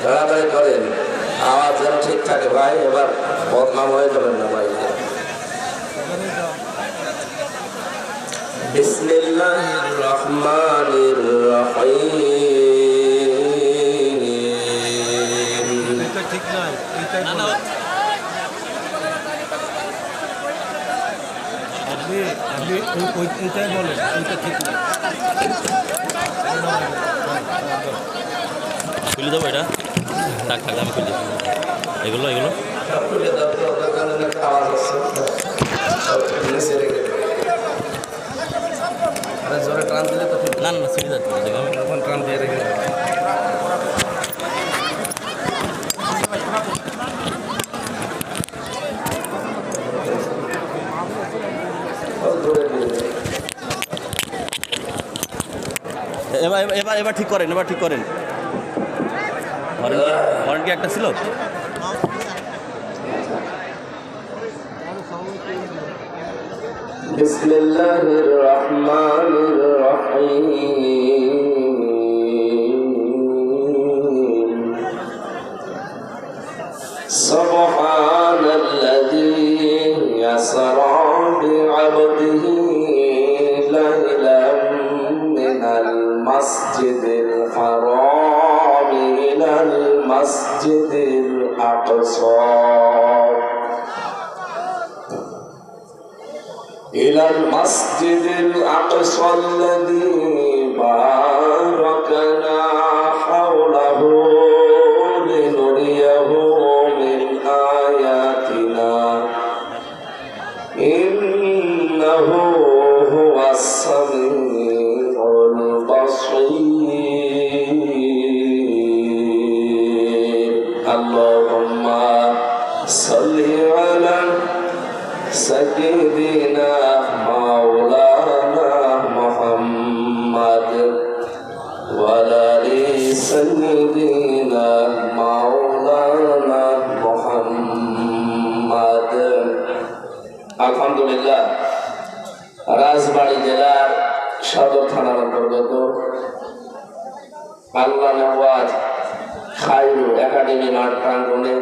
তাড়াতাড়ি করেন, আওয়াজ যেন ঠিক থাকে ভাই। এবার বদনাম হয়ে যাবেন না ভাই। বিসমিল্লাহির রহমানির রহিম। এটা ঠিক নয়, এটা না। আপনি এইটাই বলেন, এইটা ঠিক নয়। খুলে দেবো এটা, থাক থাক আমি খুলে দেবো এগুলো এগুলো আওয়াজ আসছে, জোরে টান দিলে তো ঠিক। না না ছেড়ে যাচ্ছে তখন টান দিয়ে রেখে এবার এবার এবার ঠিক করেন, এবার ঠিক করেন। হরেন কি একটা ছিল? বিসমিল্লাহির রহমানির রহিম। সুবহানাল্লাযী ইয়াসরা বি'আবদিহি লাইলাম মিনাল মাসজিদিল হারাম ইলাল মাসজিদিল আকসা إلى المسجد الأقصى الذي باركنا حوله لنريه من آياتنا إنه هو السميع البصير اللهم صل على سيدنا مولانا محمد وعلى آل سيدنا مولانا محمد। আলহামদুলিল্লাহ, রাজবাড়ী জেলার সদর থানার অন্তর্গত আল্লাহ নওয়াজ খায়রু একাডেমি মাঠ প্রাঙ্গণে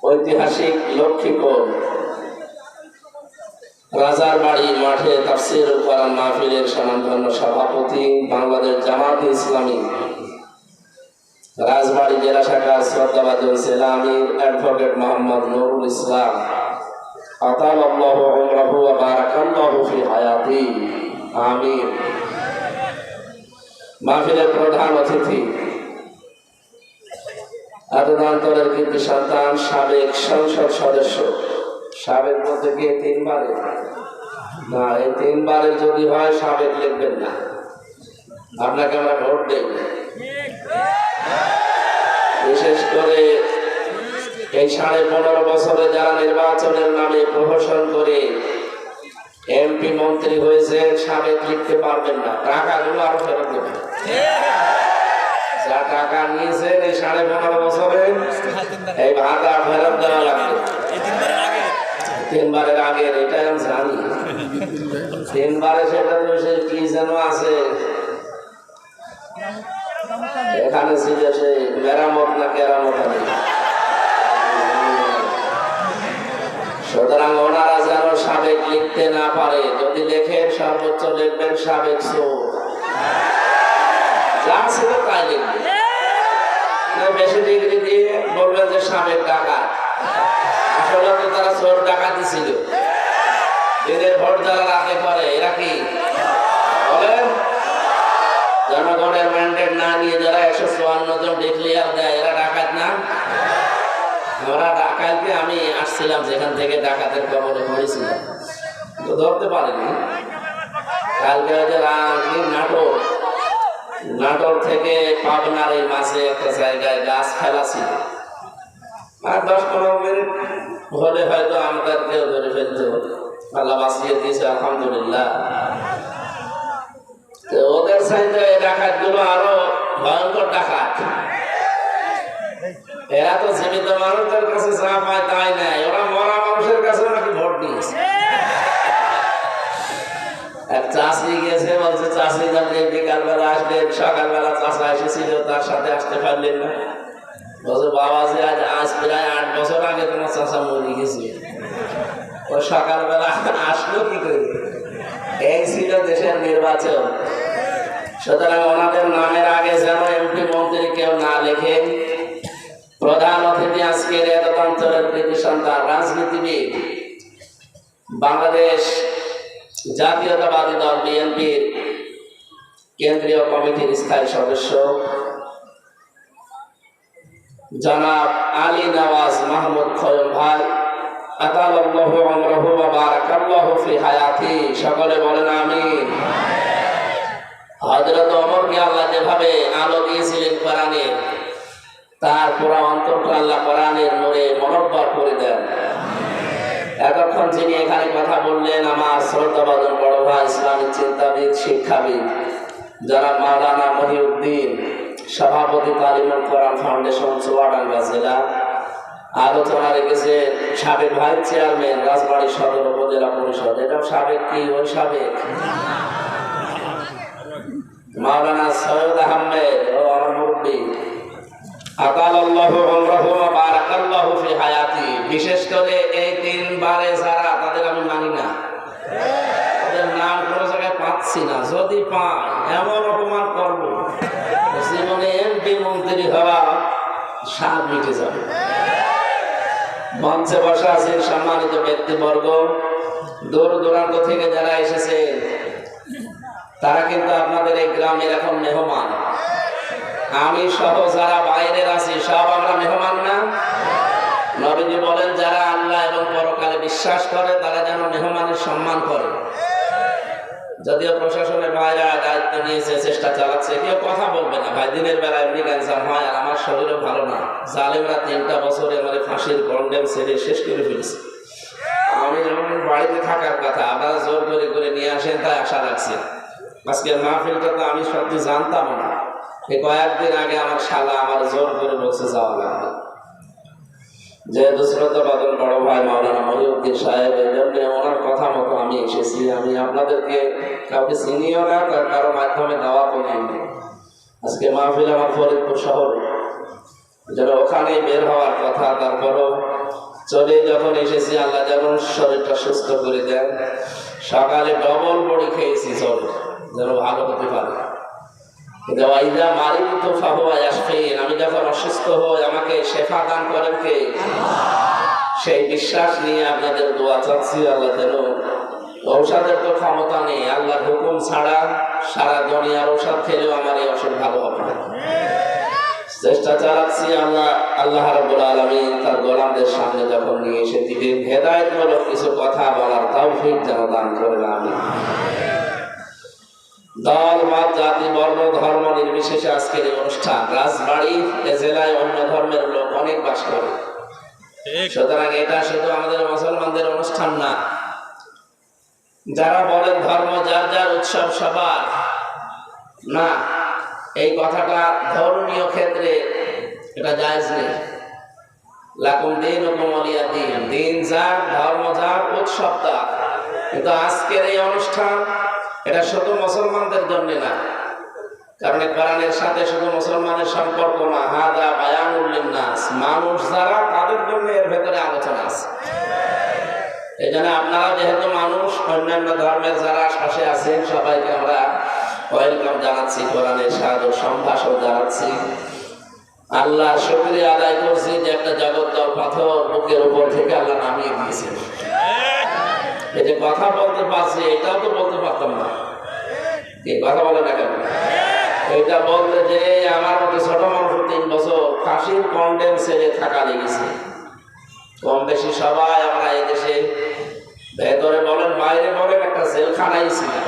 ঐতিহাসিক লক্ষ্মীকোণ রাজার বাড়ি মাঠে তাফসীর কোরআন মাহফিলের স্বনামধন্য সভাপতি বাংলাদেশ জামাতে ইসলামী রাজবাড়ী জেলা শাখার শ্রদ্ধাভাজন জেলা আমির অ্যাডভোকেট মোহাম্মদ নুরুল ইসলাম আতালাল্লাহু উমরাহু ওয়া বারাকাল্লাহু ফি হায়াতি আমিন। মাহফিলের প্রধান অতিথি আদনান্তরের কৃতি সন্তান সাবেক সংসদ সদস্য, সাবেক বলতে গিয়ে তিনবারে না, এই তিনবারে যদি হয় সাবেক লিখবেন না, আপনাকে আমরা ভোট দেব। বিশেষ করে এই 15.5 বছরে যারা নির্বাচনের নামে প্রহসন করে এমপি মন্ত্রী হয়েছে, সাবেক লিখতে পারবেন না, টাকাগুলো আরো ফেরত দেবেন। যা টাকা নিয়েছেন এই 15.5 বছরে এই ভাতা ফেরত দেওয়া লাগবে। তিনবারের আগে এটা আমি জানি, তিনবারে সেটা তো সে কি যেন আছে এখানে ছিল, সে মেরামত না কেরামত। সুতরাং ওনারা যেন সাবেক লিখতে না পারে, যদি লেখেন সর্বোচ্চ লিখবেন সাবেক চোর, যা ছিল তাই লিখবেন। বেশি ডিগ্রি দিয়ে বলবেন যে সাবেক ডাকাত, আসলে তো তারা চোর ডাকাতি ছিল। এদের ভোট যারা রাতে করে এরা কি বলেন? জনগণের ম্যান্ডেট না নিয়ে যারা 154 জন ডিক্লেয়ার দেয় এরা ডাকাত না? আমরা ডাকাতকে আমি আসছিলাম যেখান থেকে ডাকাতের কবলে পড়েছিলাম, তো ধরতে পারিনি। কালকে নাটোর থেকে পাবনার এই মাঝে একটা জায়গায় গাছ ফেলা ছিল, আর 10-15 মিনিট হলে হয়তো আমাদেরকেও ধরে ফেলতো। আল্লাহ বাঁচিয়ে দিয়েছে আলহামদুলিল্লাহ। ওদের চাইতে এই ডাকাত গুলো আরো ভয়ঙ্কর ডাকাত। এরা তো জীবিত মানুষদের কাছে যা পায় তাই নেয়, ওরা মরা মানুষের কাছে নাকি ভোট দিয়েছে। এক চাষি গিয়েছে, বলছে চাষি যাতে বিকালবেলা আসবে, সকালবেলা চাষা এসেছিল তার সাথে আসতে পারলেন না, বলছে বাবা যে আজ প্রায় 8 বছর আগে তোমার চাচা মরে গেছে, ও সকালবেলা আসলো কি করে? এই ছিল দেশের নির্বাচন। সুতরাং ওনাদের নামের আগে যেন এমপি মন্ত্রী কেউ না লেখে। প্রধান অতিথি আজকের এতদন্তরের কৃতি সন্তান, রাজনীতিবিদ, বাংলাদেশ জাতীয়তাবাদী দল বিএনপির কেন্দ্রীয় কমিটির স্থায়ী সদস্য জনাব আলী নওয়াজ মাহমুদ খয়ম ভাই, আতালাল্লাহু আমরাহু ওয়া বারাকাল্লাহু ফি হায়াতি। সকলে বলেন আমিন। হযরত ওমরকে আল্লাহ যেভাবে আলো দিয়েছিলেন কোরআনে, তার পুরো অন্তরটা আল্লাহ কোরআনের নূরে মনোজ্জ্বল করে দেন। এতক্ষণ যিনি এখানে কথা বললেন আমার শ্রদ্ধাভাজন বড় ভাই, ইসলামিক চিন্তাবিদ, শিক্ষাবিদ জনাব মাওলানা মহিউদ্দিন, সভাপতি তালিমুল কোরআন ফাউন্ডেশন চুয়াডাঙ্গা জেলা। আলোচনা রেখেছে সাবেক ভাইস চেয়ারম্যান রাজবাড়ী সদর উপজেলা পরিষদ। এটাও সাবেক কি? ওই সাবেক মাওলানা সৈয়দ আহমেদ ও আমার মুরব্বী, আতালাল্লাহু আমরাহু ওয়া বারাকাল্লাহু ফি হায়াতি। বিশেষ করে এই 3 বারে যারা, তাদের আমি মানি না, তাদের নাম কোনো জায়গায় পাচ্ছি না। যদি পাই এমন অপমান করবো, জীবনে এমপি মন্ত্রী হওয়া স্বাদ মিটে যাবে। মঞ্চে বসা আছেন সম্মানিত ব্যক্তিবর্গ, দূর দূরান্ত থেকে যারা এসেছেন, তারা কিন্তু আপনাদের এই গ্রামের এখন মেহমান। আমি সহ যারা বাইরের আছি সব আমরা মেহমান না? নবীজি বলেন যারা আল্লাহ এবং পরকালে বিশ্বাস করে তারা যেন মেহমানের সম্মান করে। যদিও প্রশাসনের ভাইরা দায়িত্ব নিয়েছে, চেষ্টা চালাচ্ছে, কেউ কথা বলবে না ভাই। দিনের বেলা এমনি ক্যান্সার হয় আর আমার শরীরও ভালো না। জালেমরা 3টা বছরে আমার ফাঁসির কন্ডেম ছেড়ে শেষ করে ফেলেছে। আমি যেমন বাড়িতে থাকার কথা, আপনারা জোর করে করে নিয়ে আসেন, তাই আশা রাখছি। আজকের মাহফিলটা তো আমি সত্যি জানতাম না। এই কয়েকদিন আগে আমার শালা আমার জোর করে বলছে যাওয়া লাগবে। যেহেতু শ্রদ্ধাভাজন বড় ভাই মাওলানা মহিউদ্দিন সাহেব, এই জন্য ওনার কথা মতো আমি এসেছি। আমি আপনাদেরকে কাউকে চিনিও না, কারো মাধ্যমে দাওয়াতও নেই। আজকে মাহফিল আমার ফরিদপুর শহরে, যেন ওখানেই বের হওয়ার কথা, তারপরও চলে যখন এসেছি আল্লাহ যেন শরীরটা সুস্থ করে দেন। সকালে ডবল বড়ি খেয়েছি, চলো যেন ভালো হতে পারে। আমি যখন অসুস্থ হই আমাকে শেফা দান করেন কে? সেই বিশ্বাস নিয়ে আপনাদের দোয়া চাচ্ছি। আল্লাহ যেন, ঔষধের তো ক্ষমতা নেই, আল্লাহর হুকুম ছাড়া সারা দুনিয়ার ঔষধ খেলেও আমার এই অসুখ ভালো হবে না। চেষ্টা চালাচ্ছি। আল্লাহ রাব্বুল আলামিন তার গোলামদের সামনে যখন নিয়ে এসে দিলেন, হেদায়েতমূলক কিছু কথা বলার তৌফিক যেন দান করেন। আমিন। দল, মত, জাতি, বর্ণ, ধর্ম নির্বিশেষে আজকের এই অনুষ্ঠান। রাজবাড়ী জেলায় অন্য ধর্মের লোক অনেক বাস করে, সুতরাং এটা শুধু আমাদের মুসলমানদের অনুষ্ঠান না। যারা বলেন ধর্ম যার যার, উৎসব সবার, না, এই কথাটা ধর্মীয় ক্ষেত্রে এটা জায়েজ নেই। লাকুম দীনুকুম ওয়ালিয়া দীন, দিন যার, ধর্ম যার, উৎসব তার। কিন্তু আজকের এই অনুষ্ঠান এটা শুধু মুসলমানদের জন্য না, কারণ কোরআনের সাথে শুধু মুসলমানের সম্পর্ক না। হাদা বায়ানুল লিন্নাস, মানুষ যারা, তাদের জন্য এর ভেতরে আলোচনা আছে। এই জন্য আপনারা যেহেতু মানুষ, অন্যান্য ধর্মের যারা পাশে আছেন সবাইকে আমরা ওয়েলকাম জানাচ্ছি, কোরআনের সাদর সম্ভাষণ জানাচ্ছি। আল্লাহ শুকরিয়া আদায় করছি যে একটা জগদ্দল পাথর বুকের উপর থেকে আল্লাহ নামিয়ে দিয়েছেন। এই যে কথা বলতে পারছি, এটাও তো বলতে পারতাম না। এই কথা বলে না কেন? এটা বলতে যে আমার মতো ছোট মানুষ 3 বছর ফাঁসির কন্ডেম ছেড়ে থাকা লেগেছে। কম বেশি সবাই আমরা এই দেশে, ভেতরে বলেন বাইরে বলেন, একটা জেলখানায় ছিলাম।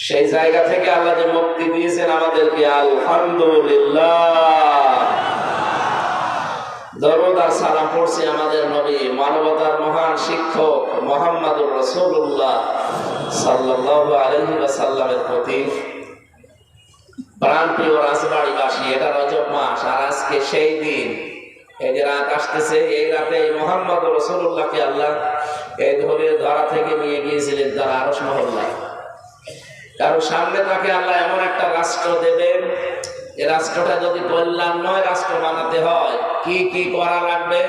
সেই জায়গা থেকে আল্লাহ যে মুক্তি দিয়েছেন আমাদেরকে, আলহামদুলিল্লাহ। দরুদ আর সালাম পড়ছি আমাদের নবী, মানবতার মহান শিক্ষক মুহাম্মদুর রাসূলুল্লাহ সাল্লাল্লাহু আলাইহি ওয়াসাল্লামের প্রতি। প্রাণপ্রিয় রাজবাড়ীবাসী, এটা রজব মাস, আর আজকে সেই দিন। এই যে রাত আসতেছে, এই রাতে মুহাম্মদুর রাসূলুল্লাহকে আল্লাহ এই ধরনের ধরা থেকে নিয়ে গিয়েছিলেন তার আরশ মহল্লায়। কারণ সামনে তাকে আল্লাহ এমন একটা রাষ্ট্র দেবেন, এ রাষ্ট্রটা যদি কল্যাণময় রাষ্ট্র বানাতে হয় কি কি করা লাগবে?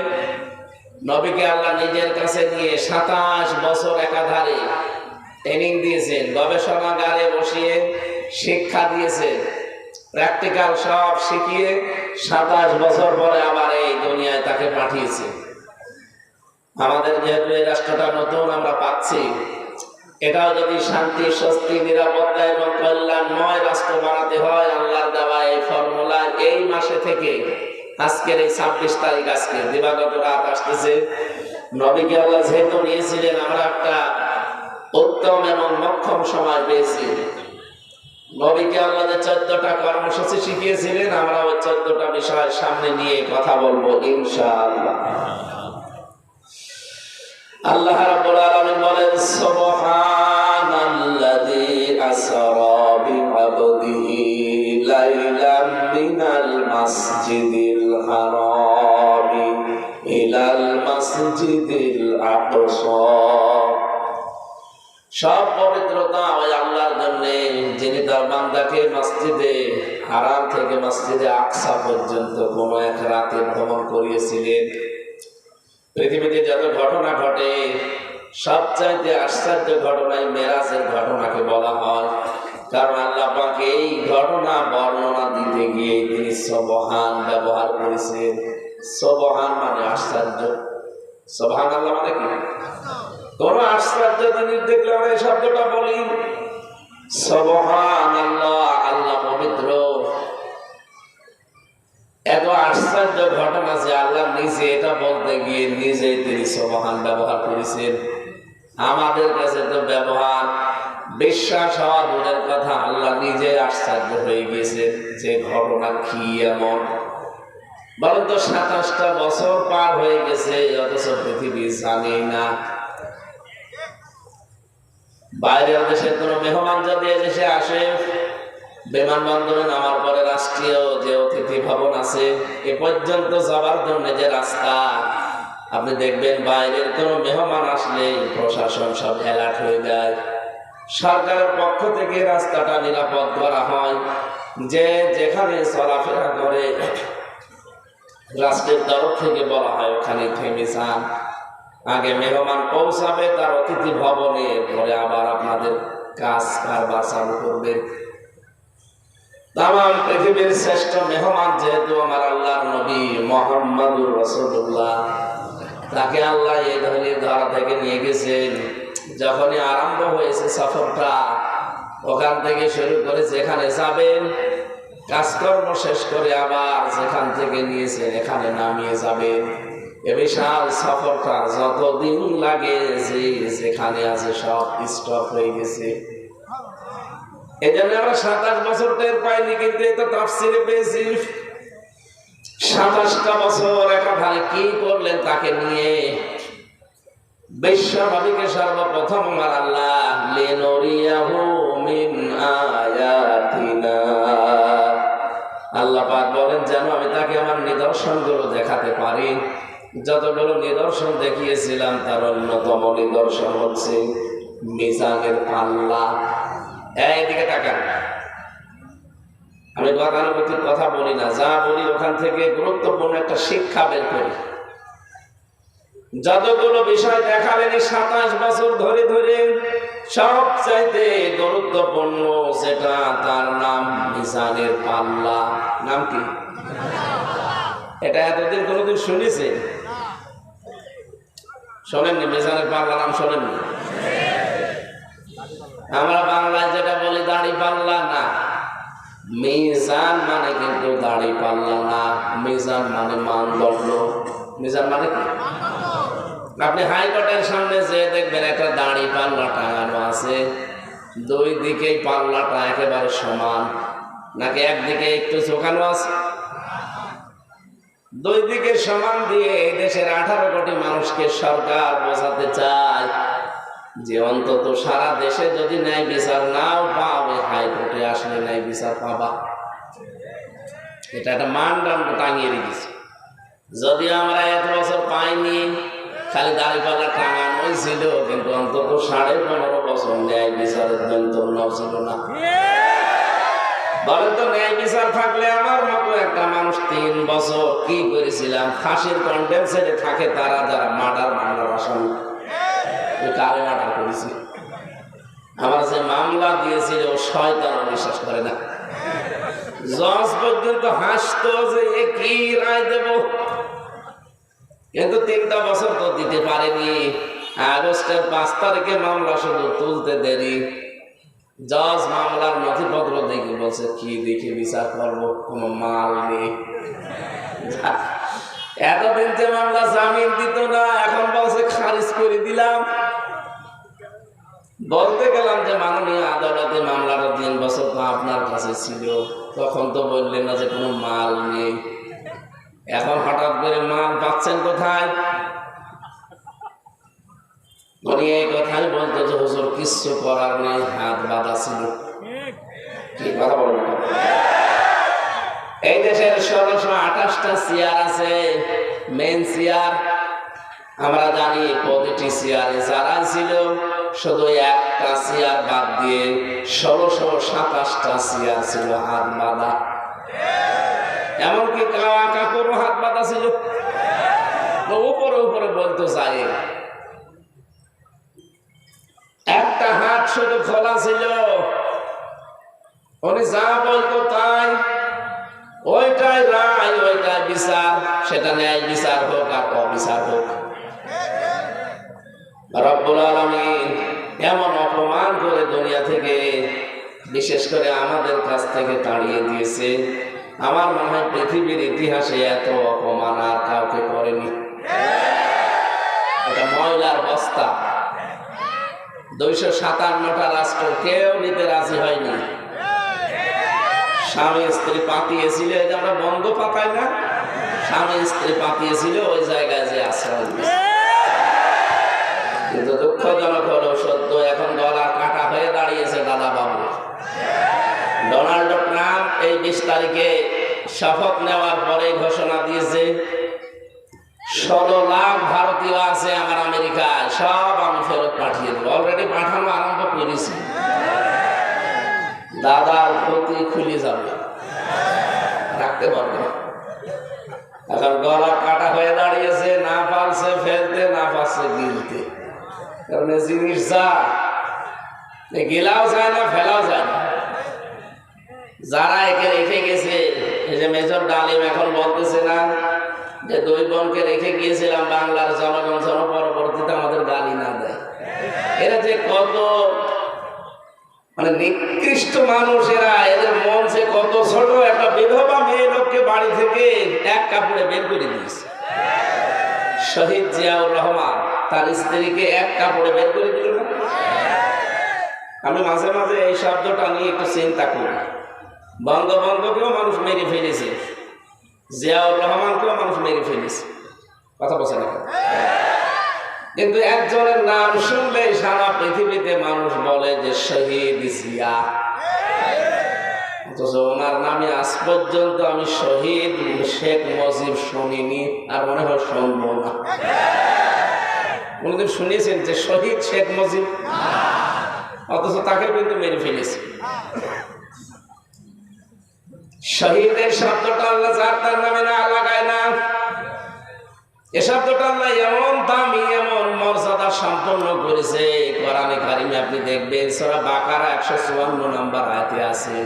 নবীকে আল্লাহ নিজের কাছে নিয়ে 27 বছর একাধারে ট্রেনিং দিয়েছেন, গবেষণাগারে বসিয়ে শিক্ষা দিয়েছেন, প্র্যাকটিক্যাল সব শিখিয়ে 27 বছর পরে আবার এই দুনিয়ায় তাকে পাঠিয়েছে। আমাদের যেহেতু এই রাষ্ট্রটা নতুন আমরা পাচ্ছি, এটাও যদি শান্তি, স্বস্তি, নিরাপত্তা এবং কল্যাণময় রাষ্ট্র বানাতে হয়, আল্লাহর দেওয়া এই ফর্মুলা এই মাসে থেকে আজকের এই 26 তারিখ, আজকে দিবাগত রাত আসতেছে, নবীকে আল্লাহ যেহেতু নিয়েছিলেন, আমরা একটা উত্তম এবং মক্ষম সময় পেয়েছি। নবীকে আল্লাহ যে 14টা কর্মসূচি শিখিয়েছিলেন, আমরা ওই 14টা বিষয়ের সামনে নিয়ে কথা বলবো ইনশাআল্লাহ। আল্লাহ রাব্বুল আলামিন বলেন, সুবহানাল্লাযী আসরা বিআবদিহি লাইলাম মিনাল মাসজিদিল হারামি ইলাল মাসজিদিল আকসা। সব পবিত্রতা ওই আল্লাহর জন্য, যিনি তার বান্দাকে মসজিদে হারাম থেকে মসজিদে আকসা পর্যন্ত কোনো এক রাতে ভ্রমণ করিয়েছিলেন। পৃথিবীতে যত ঘটনা ঘটে সবচাইতে আশ্চর্য ঘটনায় মেরাজের ঘটনাকে বলা হয়, কারণ আল্লাহ পাক এই ঘটনা বর্ণনা দিতে গিয়ে তিনি সুবহান ব্যবহার করেছেন। সুবহান মানে আশ্চর্য, সুবহানাল্লাহ মানে কি? কোন আশ্চর্য জিনিস দেখলে আমরা এই শব্দটা বলি সুবহানাল্লাহ, আল্লাহ পবিত্র। এত আশ্চর্য ঘটনা যে আল্লাহ নিজে এটা বলতে গিয়ে নিজেই তিনি সুবহান ব্যবহার করেছেন। আমাদের কাছে তো ব্যবহার বিশ্বাস হওয়া দূরের কথা, আল্লাহ নিজে আশ্চর্য হয়ে গেছে যে ঘটনা কি এমন। বলেন তো, 27টা বছর পার হয়ে গেছে, অথচ পৃথিবী জানে না। বাইরের দেশের কোনো মেহমান যদি এদেশে আসে, বিমানবন্দরে নামার পরে রাষ্ট্রীয় যে অতিথি ভবন আছে, এ পর্যন্ত যাবার জন্য যে রাস্তা, আপনি দেখবেন বাইরের কোনো মেহমান আসলে প্রশাসন সব অ্যালার্ট হয়ে যায়। সরকারের পক্ষ থেকে রাস্তাটা নিরাপদ করা হয়, যে যেখানে চলাফেরা করে রাষ্ট্রের তরফ থেকে বলা হয় ওখানে থেমে যান। আগে মেহমান পৌঁছাবে তার অতিথি ভবনে, পরে আবার আপনাদের কাজ কারবার চালু করবেন। তামাম পৃথিবীর শ্রেষ্ঠ মেহমান যেহেতু আমার আল্লাহর নবী মুহাম্মদুর রাসূলুল্লাহ, তাকে আল্লাহ এই ধরনের ধরা থেকে নিয়ে গেছেন। যখনই আরম্ভ হয়েছে সফরটা, ওখান থেকে শুরু করে যেখানে যাবেন, কাজকর্ম শেষ করে আবার যেখান থেকে নিয়েছেন এখানে নামিয়ে যাবেন। এ বিশাল সফরটা যতদিন লাগে, যেখানে আছে সব স্টপ হয়ে গেছে। এই জন্য আমরা 27 বছর টের পাইনি, কিন্তু এটা তাফসিরে পেয়েছি। 27টা বছর একাধারে কি করলেন তাকে নিয়ে। বিশ্বনবীকে সর্বপ্রথম আমার আল্লাহ লিনুরিয়াহু মিন আয়াতিনা, আল্লাহ পাক বলেন যেন আমি তাকে আমার নিদর্শনগুলো দেখাতে পারি। যতগুলো নিদর্শন দেখিয়েছিলাম তার অন্যতম নিদর্শন হচ্ছে মিজানের পাল্লা। এইদিকে তাকান, আমি গতানুগতিক কথা বলি না, যা বলি ওখান থেকে গুরুত্বপূর্ণ একটা শিক্ষা বের করি। যতগুলো বিষয় দেখালেন 27 বছর ধরে ধরে, সবচাইতে গুরুত্বপূর্ণ যেটা, তার নাম মিজানের পাল্লা। নাম কি? এটা এতদিন কোনোদিন শুনেছেন? শোনেননি? মিজানের পাল্লা নাম শোনেননি? আমরা বাংলায় যেটা বলি দাড়ি পাল্লা, না, মিজান মানে কিন্তু দাড়ি পাল্লা না। মিজান মানে মানদণ্ড। মিজান মানে কি? আপনি হাইকোর্টের সামনে যে দেখবেন একটা দাড়ি পাল্লা টাঙানো আছে, দুই দিকেই পাল্লাটা একেবারে সমান, নাকি একদিকে একটু ঝোঁকানো আছে? দুই দিকে সমান দিয়ে এই দেশের 18 কোটি মানুষকে সরকার বোঝাতে চায় যে অন্তত সারা দেশে যদি ন্যায় বিচার নাও পাবে, হাইকোর্টে আসলে ন্যায় বিচার পাবা। এটা একটা মানদণ্ড টাঙিয়ে রেখেছে। যদি আমরা এত বছর পাইনি, খালি দাঁড়িপাল্লা টাঙানোই ছিল, কিন্তু অন্তত 15.5 বছর ন্যায় বিচারের যন্ত্রণাও ছিল না। বলেন তো ন্যায় বিচার থাকলে আমার মতো একটা মানুষ 3 বছর কি করেছিলাম, ফাঁসির কন্টেম ছেড়ে থাকে তারা যারা মার্ডার মামলার আসামি, কারে মার্ডার করেছি। আমার যে মামলা দিয়েছিল শয়তান বিশ্বাস করে না, জজ পর্যন্ত হাসতো যে এ কি রায় দেব, কিন্তু 3টা বছর তো দিতে পারেনি। আগস্টের 5 তারিখে মামলা শুধু তুলতে দেরি, জজ মামলার নথিপত্র দেখে বলছে কি দেখে বিচার করবো, কোনো মাল নেই। এতদিন যে মামলা জামিন দিত না, এখন বলছে খারিজ করে দিলাম। বলতে গেলাম যে মাননীয় আদালতে মামলাটা 3 বছর তো আপনার কাছে ছিল, তখন তো বললেন না যে কোনো মাল নেই। এখন হঠাৎ করে মাল পাচ্ছেন কোথায়? উনি এই কথাই বলতো যে হুজুর কিচ্ছু করার নেই, হাত বাঁধা ছিল। কি কথা বলবেন? এই দেশের 1628টা চেয়ার আছে, মেন চেয়ার। আমরা জানি প্রতিটি চেয়ারে যারা ছিল, শুধু একটা চেয়ার বাদ দিয়ে 1627টা চেয়ার ছিল হাত বাঁধা। এমনকি কাওয়া কাপড়ও হাত বাঁধা ছিল। উপরে উপরে বলতো চাই, একটা হাত শুধু খোলা ছিল, উনি যা বলতো তাই, ওইটাই রায়, ওইটাই বিচার, সেটা ন্যায় বিচার হোক আর অবিচার হোক। রব্বুল আলামিন এমন অপমান করে দুনিয়া থেকে, বিশেষ করে আমাদের কাছ থেকে তাড়িয়ে দিয়েছে। আমার মনে হয় পৃথিবীর ইতিহাসে এত অপমান আর কাউকে করেনি। এটা ময়লার বস্তা, 257টা রাষ্ট্র কেউ নিতে রাজি হয়নি। স্বামী স্ত্রী পাতিয়েছিল, এই যে আমরা বন্ধ পাতাই না, স্বামী স্ত্রী পাতিয়েছিল ওই জায়গায় যে আশ্রয় দিয়েছে। কিন্তু দুঃখজনক হলো সত্য, এখন গলা কাটা হয়ে দাঁড়িয়েছে দাদা বাবু। ডোনাল্ড ট্রাম্প এই 20 তারিখে শপথ নেওয়ার পরে ঘোষণা দিয়েছে 16 লাখ ভারতীয় আছে আমার আমেরিকায়, সব আমি ফেরত পাঠিয়ে দেবো। অলরেডি পাঠানো আরম্ভ করেছি। দাদার ক্ষতি খুলে যাবে, রাখতে পারবে না। এখন গলা কাটা হয়ে দাঁড়িয়েছে, না পারছে ফেলতে, না পারছে গিলতে। কারণ জিনিস যা গেলাও যায় না, ফেলাও যায় না। যারা একে রেখে গেছে, এই যে মেজর ডালিম এখন বলতেছে না যে 2 বোনকে রেখে গিয়েছিলাম বাংলার জনগণ যেন পরবর্তীতে আমাদের গালি না দেয়। এরা যে কত মানে নিকৃষ্ট মানুষেরা, এদের মন যে কত ছোট। একটা বিধবা মেয়ে লোককে বাড়ি থেকে এক কাপড়ে বের করে দিয়েছে। শহীদ জিয়াউর রহমান তার স্ত্রীকে এক কাপড়ে বের করে দিল না। আমি মাঝে মাঝে এই শব্দটা নিয়ে একটু চিন্তা করি। বঙ্গবন্ধুকেও মানুষ মেরে ফেলেছে, জিয়াউর রহমানকেও মানুষ মেরে ফেলেছে, কথা বলছে না। কিন্তু একজনের নাম শুনলে সারা পৃথিবীতে মানুষ বলে যে শহীদ জিয়া, অথচ ওনার নামে আজ পর্যন্ত আমি শহীদ শেখ মুজিব শুনিনি, আর মনে হয় শুনবো না। কোনদিন শুনিয়েছেন যে শহীদ শেখ মুজিব? অথচ তাকে কিন্তু মেরে ফেলেছে। শহীদের শব্দটা আল্লাহ যার তার নামে না লাগায় না। এ শব্দটা আল্লাহ এমন দামি, এমন মর্যাদা সম্পন্ন করেছে। কোরআনে কারিমে আপনি দেখবেন সূরা বাকারা 154 নম্বর আয়াতে আছে।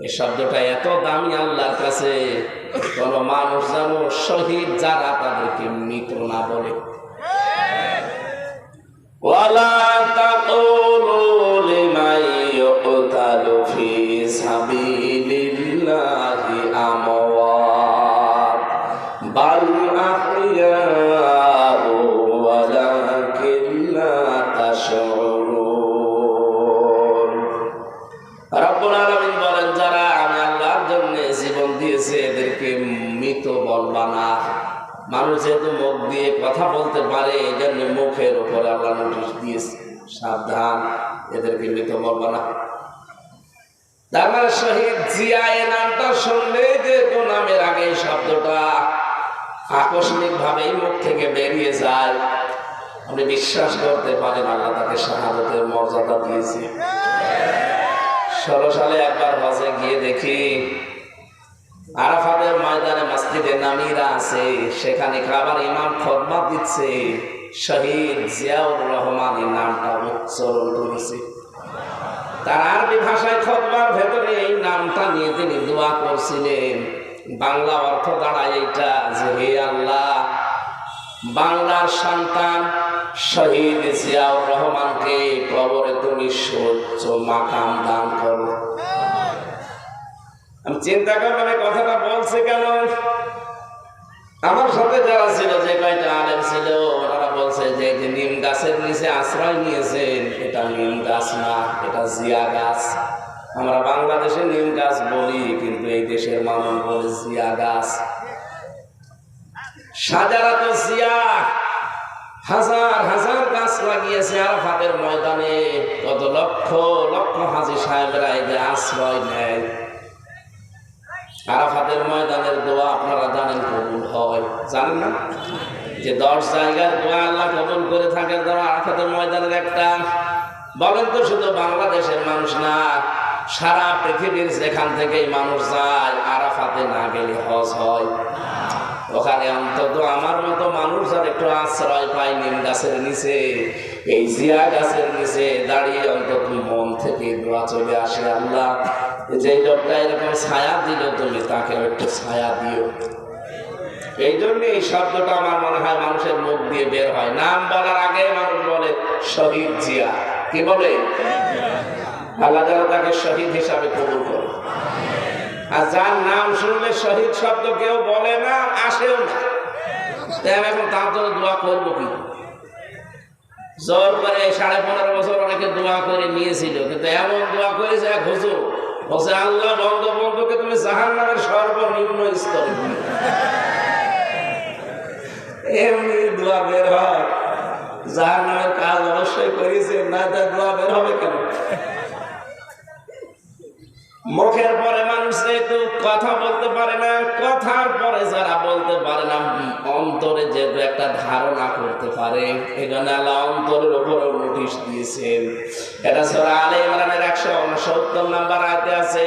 এই শব্দটা এত দামি আল্লাহর কাছে, কোন মানুষ যেন শহীদ যারা তাদেরকে মৃত না বলে। ওয়ালা তাকুলু লিমান ইউকতালু ফি সাবিলিল্লাহি আমওয়াত বাল আহইয়াউ ওয়ালাকিন লা তাশউরুন। রব্বুল আলামিন বলেন, যারা আমি আল্লাহর জন্য জীবন দিয়েছে এদেরকে মৃত বলবা না। মানুষ যেহেতু মুখ দিয়ে কথা বলতে পারে, এই জন্য মুখের উপরে আল্লাহ নোটিশ দিয়েছে, সাবধান, এদেরকে মৃত বলবা না। তার মানে শহীদ জিয়া এই নামটা শুনলে যেহেতু নামের আগে এই শব্দটা আকস্মিক ভাবে মুখ থেকে বেরিয়ে যায়, আপনি বিশ্বাস করতে পারেন আল্লাহ তাকে শাহাদাতের মর্যাদা দিয়েছে। 16 সালে একবার হজে গিয়ে দেখি আরাফাতের ময়দানে মসজিদে নামিরা আছে, সেখানে খাবার ইমাম খুতবা দিচ্ছে, শহীদ জিয়াউর রহমানের নামটা উচ্চারণ করেছে। তার আরবি ভাষায় খুতবার ভেতরে এই নামটা নিয়ে তিনি দোয়া করছিলেন। বাংলা অর্থ দাঁড়ায় এইটা যে, হে আল্লাহ, বাংলার সন্তান শহীদ জিয়াউর রহমানকে কবরে তুমি সর্বোচ্চ মাকাম দান করো। আমি চিন্তা করলাম এই কথাটা বলছে কেন। আমার সাথে যারা ছিল, যে কয়টা আলেম ছিল, ওনারা বলছে যে নিম গাছের নিচে আশ্রয় নিয়েছেন, এটা নিম গাছ না, এটা জিয়া গাছ। আমরা বাংলাদেশে নিম গাছ বলি, কিন্তু এই দেশের মানুষ বলে জিয়া গাছ। সাজারাত জিয়া হাজার হাজার গাছ লাগিয়েছে আরাফাতের ময়দানে। কত লক্ষ লক্ষ হাজী সাহেবরা এদের আশ্রয় নেয়। আরাফাতের ময়দানের দোয়া আপনারা জানেন কবুল হয়, জানেন না? যে 10 জায়গার দোয়া আল্লাহ কবুল করে থাকেন, ধরো আরাফাতের ময়দানের একটা। বলেন তো, শুধু বাংলাদেশের মানুষ না, সারা পৃথিবীর যেখান থেকেই মানুষ যায়, আরাফাতে না গেলে হজ হয়। ওখানে অন্তত আমার মতো মানুষ আর একটু আশ্রয় পায় নিম গাছের নিচে, এই জিয়া গাছের নিচে দাঁড়িয়ে অন্তত মন থেকে দোয়া চলে আসে, আল্লাহ যে লোকটা এরকম ছায়া দিল, তুমি তাকে একটু ছায়া দিও। এই জন্য এই শব্দটা আমার মনে হয় মানুষের মুখ দিয়ে বের হয়। নাম বলার আগে মানুষ বলে শহীদ জিয়া। কি বলে? আল্লাহ যেন তাকে শহীদ হিসাবে কবুল করে। আর যার নাম শুনলে শহীদ শব্দ কেউ বলে না, আসেও না, এখন তার জন্য দোয়া করবো কি? জোর করে 15.5 বছর অনেকে দোয়া করে নিয়েছিল, কিন্তু এমন দোয়া করেছে এক হুজুর বলছে, আল্লাহ বঙ্গবন্ধুকে তুমি জাহান্নামের সর্বনিম্ন স্তরে দিও। এমনি দোয়া বের হয়। জাহান্নামের কাজ অবশ্যই করেছে, না তার দোয়া বের হবে কেন? মুখের পরে মানুষ যেহেতু কথা বলতে পারে না, কথার পরে যারা বলতে পারে না, অন্তরে যেহেতু একটা ধারণা করতে পারে, এই জন্য আল্লাহ অন্তরের উপরে নোটিশ দিয়েছেন। এটা সূরা আলে ইমরানের 169 নম্বর আয়াতে আছে,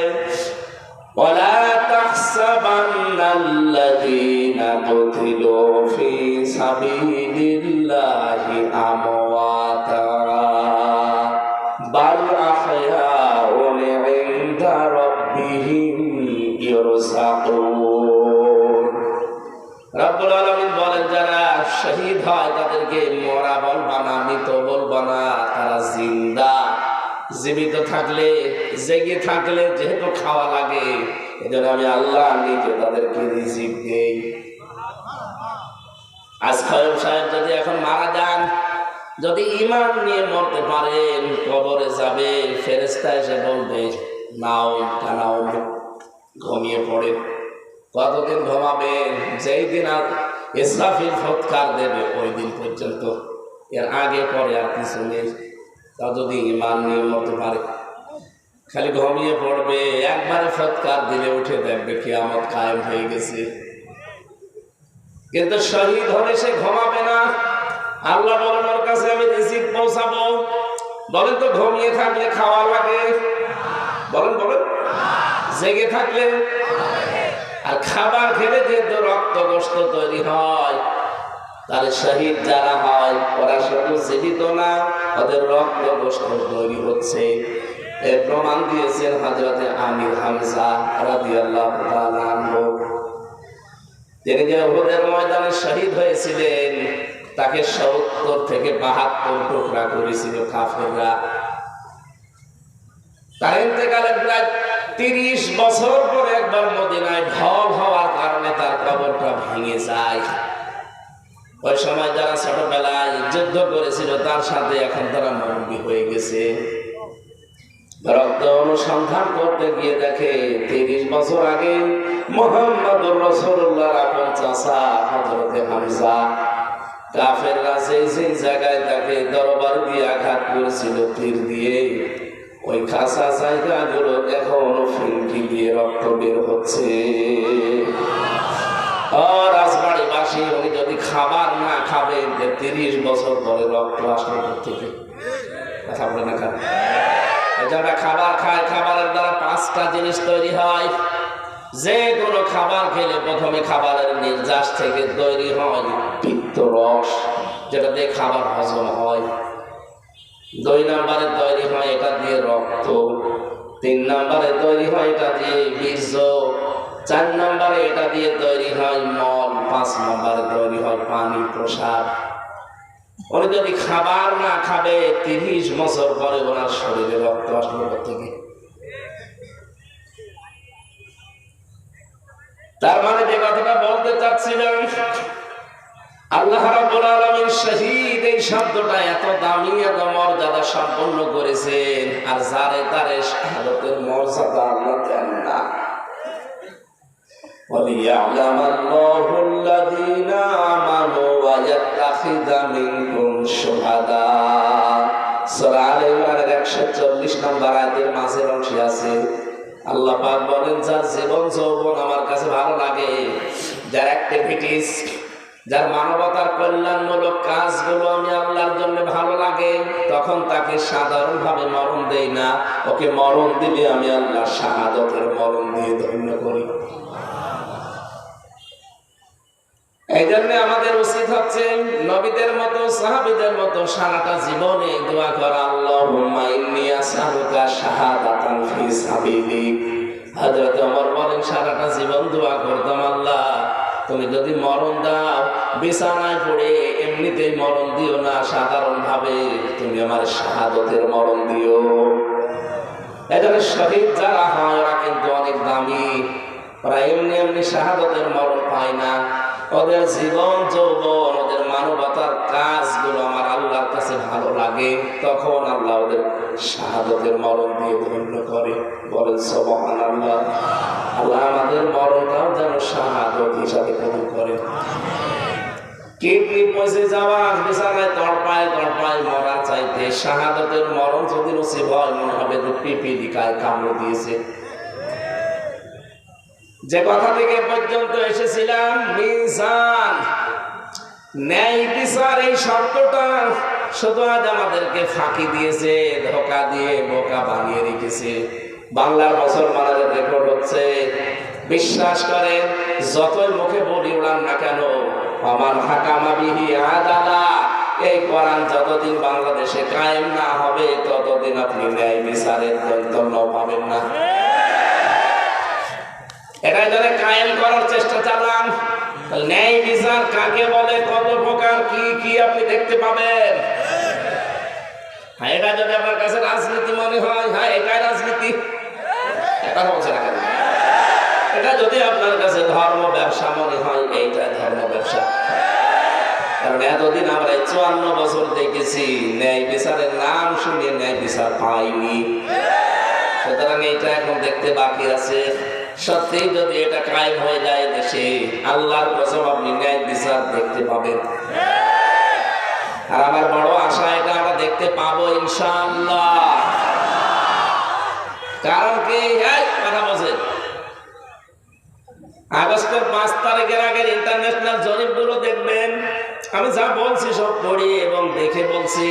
ওয়ালা তাহসাবান্নাল্লাযীনা কুতিলু ফী সাবিলিল্লাহি আমওয়াতা বাল আহয়াউন ইনদা রাব্বিহিম ইরযাকুন। রব্বুল আলামিন বলেন, যারা শহীদ হয় তাদেরকে মরা বলবা না, মৃত বলবা না, তারা জিন্দা। জীবিত থাকলে, জেগে থাকলে যেহেতু খাওয়া লাগে, এজন্য আমি আল্লাহ নিজে তাদেরকে রিজিক দেই। আজ খয়ম সাহেব যদি এখন মারা যান, যদি ঈমান নিয়ে মরতে পারেন, কবরে যাবে, ফেরেশতা এসে বলবে, নাও টানাও, ঘুমিয়ে পড়ে। কতদিন ঘুমাবেন? যেই দিন আর ইসরাফিল ফুৎকার দেবে ওই দিন পর্যন্ত, এর আগে পরে আর কিছু নেই। তা যদি ঈমান নিয়ে মরতে পারে, খালি ঘুমিয়ে পড়বে, একবারে ফুৎকার দিলে উঠে দেখবে কিয়ামত কায়েম হয়ে গেছে। কিন্তু শহীদ হলে সে ঘুমাবে না। আল্লাহ বলেন, ওর কাছে আমি রিজিক পৌঁছাবো। বলেন তো, ঘুমিয়ে থাকলে খাওয়া লাগে? বলেন বলেন। জেগে থাকলে? আর খাবার খেলে যেহেতু রক্ত গোশত তৈরি হয়, তাহলে শহীদ যারা হয় ওরা শুধু জীবিত না, ওদের রক্ত গোশত তৈরি হচ্ছে। এর প্রমাণ দিয়েছেন হযরতে আমির হামজা রাদিয়াল্লাহু তাআলা আনহু। তিনি যে উহুদের ময়দানে শহীদ হয়েছিলেন, তাকে 70 থেকে 72 টুকরা করেছিল কাফেররা। তার ইন্তেকালের প্রায় 30 বছর পরে একবার মদিনায় ঢল হওয়ার কারণে তার কবরটা ভেঙে যায়। ওই সময় যারা ছোটবেলায় যুদ্ধ করেছিল তার সাথে এখন তারা মুরব্বী হয়ে গেছে। রক্ত অনুসন্ধান করতে গিয়ে দেখে 30 বছর আগে মুহাম্মদুর রাসূলুল্লাহর আপন চাচা হযরতে হামজা কাফেররা সেই জায়গায় তাকে দরবার দিয়ে আঘাত করেছিল তীর দিয়ে, ওই খাসা জায়গাগুলো এখনো ফিনকি দিয়ে রক্ত বের হচ্ছে। রাজবাড়িবাসী উনি যদি খাবার না খাবেন, 30 বছর পরে রক্ত আসবে থেকে কথা বলে না খান। যারা খাবার খায় খাবারের দ্বারা 5টা জিনিস তৈরি হয়। যে কোনো খাবার খেলে প্রথমে খাবারের নির্যাস থেকে তৈরি হয় পিত্ত রস, যেটা দিয়ে খাবার হজম হয়। 2 নম্বরে তৈরি হয় এটা দিয়ে রক্ত। 3 নম্বরে তৈরি হয় এটা দিয়ে বীর্য। 4 নম্বরে এটা দিয়ে তৈরি হয় মল। 5 নম্বরে তৈরি হয় পানি, প্রসাদ। উনি যদি খাবার না খাবে 30 বছর পরে ওনার শরীরে রক্ত আসবে থেকে। তার মানে যে কথাটা বলতে চাচ্ছিলাম, আল্লাহ রাব্বুল আলামিন শহীদ এই শব্দটা এত দামি, এত মর্যাদা সম্পন্ন করেছেন, আর যারে তারে শাহাদাতের মর্যাদা আল্লাহ দেন না। وَلِيَعْلَمَ اللَّهُ الَّذِينَ آمَنُوا وَيَتَّخِذَ مِنكُمْ شُهَدَاءَ। সূরা আলে ইমরানের 140 নম্বর আয়াতের মাঝের অংশে আছে, আল্লাহ পাক বলেন, যার জীবন যৌবন আমার কাছে ভালো লাগে, যার অ্যাক্টিভিটিস, যার মানবতার কল্যাণমূলক কাজগুলো আমি আল্লাহর জন্য ভালো লাগে, তখন তাকে সাধারণভাবে মরণ দেই না, ওকে মরণ দিলে আমি আল্লাহ শাহাদাতের মরণ দিয়ে ধন্য করি। এই জন্য আমাদের উচিত হচ্ছে নবীদের মতো, সাহাবীদের মতো সারাটা জীবনে দোয়া করা, আল্লাহুম্মা ইন্নী আসআলুকা শাহাদাতান ফি সাবিলিক। হযরত ওমর বলেন, সারাটা জীবন দোয়া করতাম, আল্লাহ তুমি যদি মরণ দাও বিছানায় পড়ে এমনিতেই মরণ দিও না, সাধারণভাবে তুমি আমার শাহাদাতের মরণ দিও। এজন্য শহীদ যারা হয় ওরা কিন্তু অনেক দামি, ওরা এমনি এমনি শাহাদাতের মরণ পায় না। ওদের জীবন যৌবন, ওদের মানবতার কাজগুলো আমার আল্লাহর কাছে ভালো লাগে, তখন আল্লাহ ওদের শাহাদাতের মরণ দিয়ে ধন্য করে। বলেন সুবহানাল্লাহ। আল্লাহ আমাদের মরণটাও যেন শাহাদাত হিসাবে কবুল করে। কিডনি পচে যাওয়া, বিছানায় তড়পায় তড়পায় মরা চাইতে শাহাদাতের মরণ যদি নসিব হয়, মনে হবে যে পিপিলিকায় কামড় দিয়েছে। যে কথা থেকে পর্যন্ত এসেছিলাম, মিজান, ন্যায় বিচার, এই শর্তটা শুধু আজ আমাদেরকে ফাঁকি দিয়েছে, ধোঁকা দিয়ে বোকা বানিয়ে রেখেছে। বাংলার মুসলমানদের রেকর্ড হচ্ছে, বিশ্বাস করেন যতই মুখে বলি উড়ান না কেন, আমার হাকামা বিহি আদালা, এই কোরআন যতদিন বাংলাদেশে কায়েম না হবে ততদিন আপনি ন্যায় বিচারের দন্তন্য পাবেন না। এটাই যারা কায়েম করার চেষ্টা চালান। ন্যায় বিচার কাকে বলে, কত প্রকার, কি কি আপনি দেখতে পাবেন। হ্যাঁ, এটা যদি আপনার কাছে রাজনীতি মনে হয়, হ্যাঁ এটাই রাজনীতি, এটা বলছে না কেন। এটা যদি আপনার কাছে ধর্ম ব্যবসা মনে হয়, এইটাই ধর্ম ব্যবসা। কারণ এতদিন আমরা 54 বছর দেখেছি ন্যায় বিচারের নাম শুনে ন্যায় বিচার পাইনি। সুতরাং এইটা এখন দেখতে বাকি আছে। সত্যি যদি এটা কায়েম হয়ে যায় দেশে, আল্লাহর কসম আপনি ন্যায় বিচার দেখতে পাবেন। আর আমার বড় আশা এটা আমরা দেখতে পাবো ইনশাআল্লাহ। কারণ কি, কথা বলছে, আগস্টের 5 তারিখের আগের ইন্টারন্যাশনাল জরিপগুলো দেখবেন। আমি যা বলছি সব পড়ি এবং দেখে বলছি।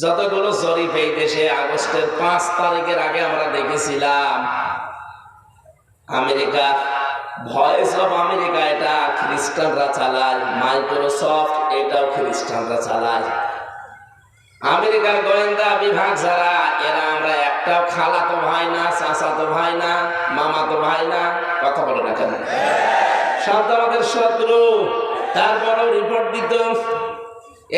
যতগুলো জরিপ এই দেশে আগস্টের 5 তারিখের আগে আমরা দেখেছিলাম, আমেরিকা, ভয়েস অফ আমেরিকা, এটা খ্রিস্টানরা চালায়। মাইক্রোসফট, এটাও খ্রিস্টানরা চালায়। আমেরিকার গোয়েন্দা বিভাগ যারা, এরা আমরা একটাও খালাতো ভাই না, চাচাতো ভাই না, মামাতো ভাই না, কথা বলে না কেন, সব আমাদের শত্রু। তারপরেও রিপোর্ট দিত,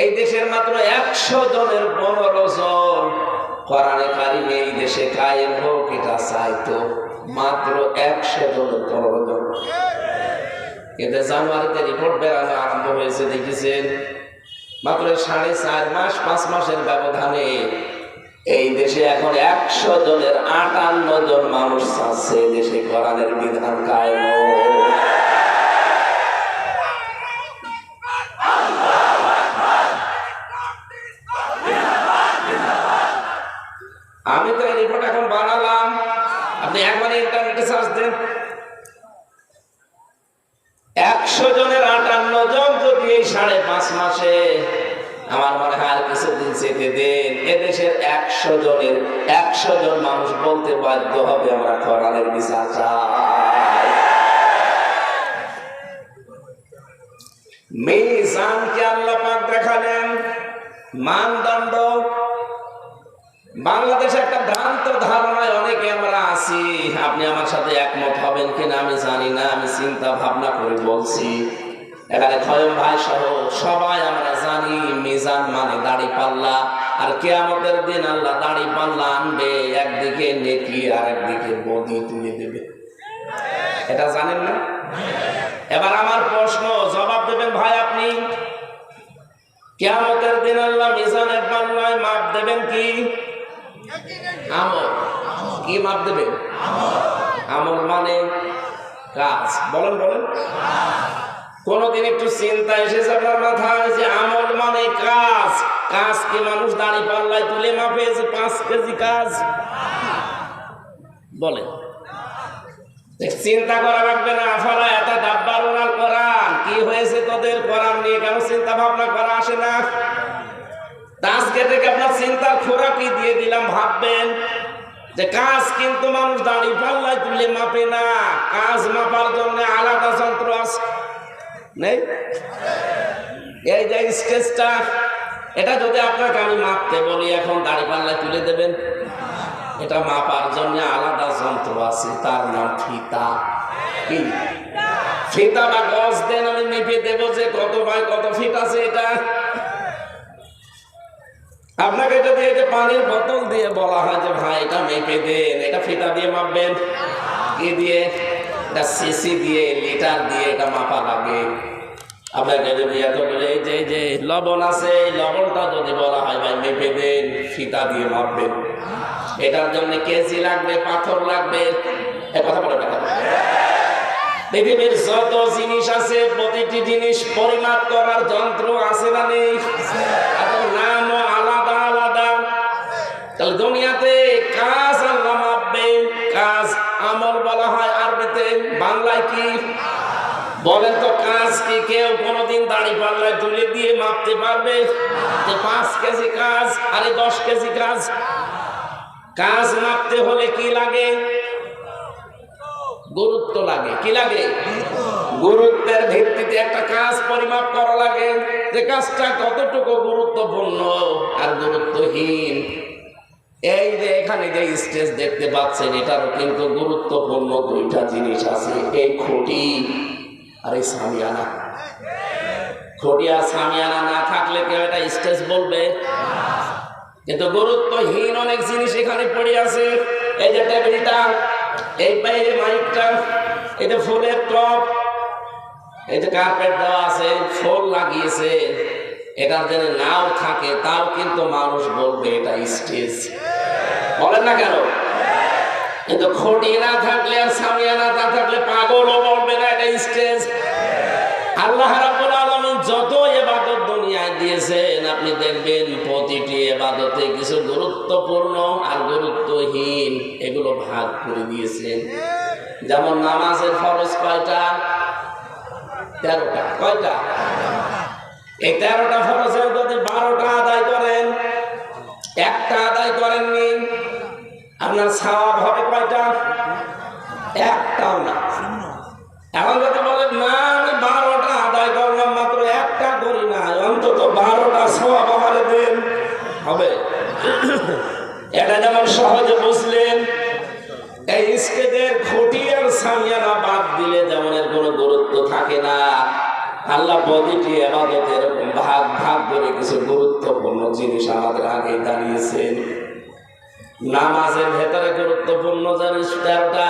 এই দেশের মাত্র 100 জনের 15 জন কোরআনে কারিমে এই দেশে কায়েম হোক এটা চাইতো। মাত্র 100 জনের 15 জন। এতে জানুয়ারিতে রিপোর্ট বেরানো আরম্ভ হয়েছে, দেখেছেন। মাত্র 4.5 মাস, 5 মাসের ব্যবধানে এই দেশে এখন 100 জনের 58 জন মানুষ চাচ্ছে দেশে কোরআনের বিধান কায়েম হোক। আমি তো এই রিপোর্ট এখন বানালাম, আপনি একবার ইন্টারনেটে সার্চ দেন। 100 জনের 58 জন যদি এই 5.5 মাসে আমার মনে হয় আর কিছুদিন যেতে দেন, এদেশের 100 জনের 100 জন মানুষ বলতে বাধ্য হবে আমরা কোরআনের বিচার চাই। মিজানকে আল্লাহ পাক দেখালেন মানদণ্ড। বাংলাদেশে একটা ভ্রান্ত ধারণায় অনেকে আমরা আছি, আপনি আমার সাথে একমত হবেন কিনা আমি জানি না, আমি চিন্তা ভাবনা করে বলছি। এখানে খয়ম ভাই সহ সবাই আমরা জানি মিজান মানে দাড়ি পাল্লা, আর কিয়ামতের দিন আল্লাহ দাড়ি পাল্লা আনবে, একদিকে নেকি আর একদিকে বদি তুলে দেবে। এটা জানেন না? এবার আমার প্রশ্ন, জবাব দেবেন ভাই আপনি। কিয়ামতের দিন আল্লাহ মিজানের পাল্লায় মাপ দেবেন কি? আমল। কি মাপ দেবেন? আমল মানে কাজ। বলেন বলেন। কোনদিন একটু চিন্তা এসেছে আপনার মাথায় যে আমল মানে কাজ? কাজ কি মানুষ দাড়ি পাল্লায় তুলে মাপে যে 5 কেজি কাজ? বলেন। চিন্তা করা লাগবে না। আফালা ইয়াতাদাব্বারুনা আল কোরআন। কি হয়েছে তোদের? কোরআন নিয়ে কেন চিন্তা ভাবনা করা আসে না? আজকে থেকে আপনার চিন্তার খোরাকি দিয়ে দিলাম, ভাববেন যে কাজ কিন্তু মানুষ দাড়ি পাল্লায় তুলে মাপে না, কাজ মাপার জন্য আলাদা যন্ত্র আছে। নেই? এই যে স্টেজটা, এটা যদি আপনাকে আমি মাপতে বলি এখন দাড়ি পাল্লায় তুলে দেবেন? এটা মাপার জন্য আলাদা যন্ত্র আছে, তার নাম ফিতা। কি ফিতা বা গজ দেন, আমি মেপে দেবো যে কত বাই কত ফিট আছে। এটা আপনাকে যদি এই যে পানির বোতল দিয়ে বলা হয় যে ভাই এটা মেপে দেন, এটা ফিতা দিয়ে মাপবেন? কি দিয়ে? এটা সিসি দিয়ে, লিটার দিয়ে এটা মাপা লাগে। আপনাকে যদি এত বলে এই যে লবণ আছে, এই লবণটা যদি বলা হয় ভাই মেপে দেন, ফিতা দিয়ে মাপবেন। এটার জন্য কেজি লাগবে, পাথর লাগবে। এ কথা বলে না? পৃথিবীর যত জিনিস আছে প্রতিটি জিনিস পরিমাপ করার যন্ত্র আছে না নেই? নামও আলাদা আলাদা। তাহলে দুনিয়াতে কাজ আল্লাহ মাপবে, কাজ আমল বলা হয় আরবিতে, বাংলায় কি বলেন তো? কাজ কি কেউ কোনোদিন দাড়ি পাল্লায় তুলে দিয়ে মাপতে পারবে যে 5 কেজি কাজ আরে 10 কেজি কাজ? কাজ মাপতে হলে কি লাগে? গুরুত্ব লাগে। কি লাগে? গুরুত্বের ভিত্তিতে একটা কাজ পরিমাপ করা লাগে, যে কাজটা কতটুকু গুরুত্বপূর্ণ আর গুরুত্বহীন। এই যে এখানে যে স্টেজ দেখতে পাচ্ছেন, এটারও কিন্তু গুরুত্বপূর্ণ 2টা জিনিস আছে, এই খুঁটি আর এই সামিয়ানা। খুঁটি আর সামিয়ানা না থাকলে কেউ এটা স্টেজ বলবে? কিন্তু গুরুত্বহীন অনেক জিনিস এখানে পড়ে আছে। এই যে টেবিলটা, এই বাইরে মাইকটা, এই যে ফুলের টপ, এই যে কার্পেট দেওয়া আছে, ফুল লাগিয়েছে, এটার যেন নাও থাকে তাও কিন্তু মানুষ বলবে এটা স্টেজ। বলেন না কেন? কিন্তু খুঁটি না থাকলে আর সামিয়ানা না থাকলে পাগলও বলবে না এটা স্টেজ। আল্লাহ রাব্বুল আলামিন যত ইবাদত দুনিয়ায় দিয়েছেন, আপনি দেখবেন প্রতিটি ইবাদতে কিছু গুরুত্বপূর্ণ আর গুরুত্বহীন এগুলো ভাগ করে দিয়েছেন। যেমন নামাজের ফরজ কয়টা? 13টা। কয়টা? এই 13টা ফরজের যদি 12টা আদায় করেন, একটা আদায় করেননি, আপনার সওয়াব হবে কয়টা? একটাও না। এখন যদি বলেন না আমি 12টা আদায় করলাম, মাত্র একটা করি না, অন্তত 12টা সওয়াব আমারে দেন, হবে? এটা যেমন সহজে বুঝলেন, এই স্টেজের খুঁটি আর সামিয়ানা বাদ দিলে যেমন এর কোনো গুরুত্ব থাকে না, আল্লাহ প্রতিটি ইবাদত এরকম ভাগ ভাগ করে কিছু গুরুত্বপূর্ণ জিনিস আমাদের আগে দাঁড়িয়েছেন। নামাজের ভেতরে গুরুত্বপূর্ণ জিনিস 13টা।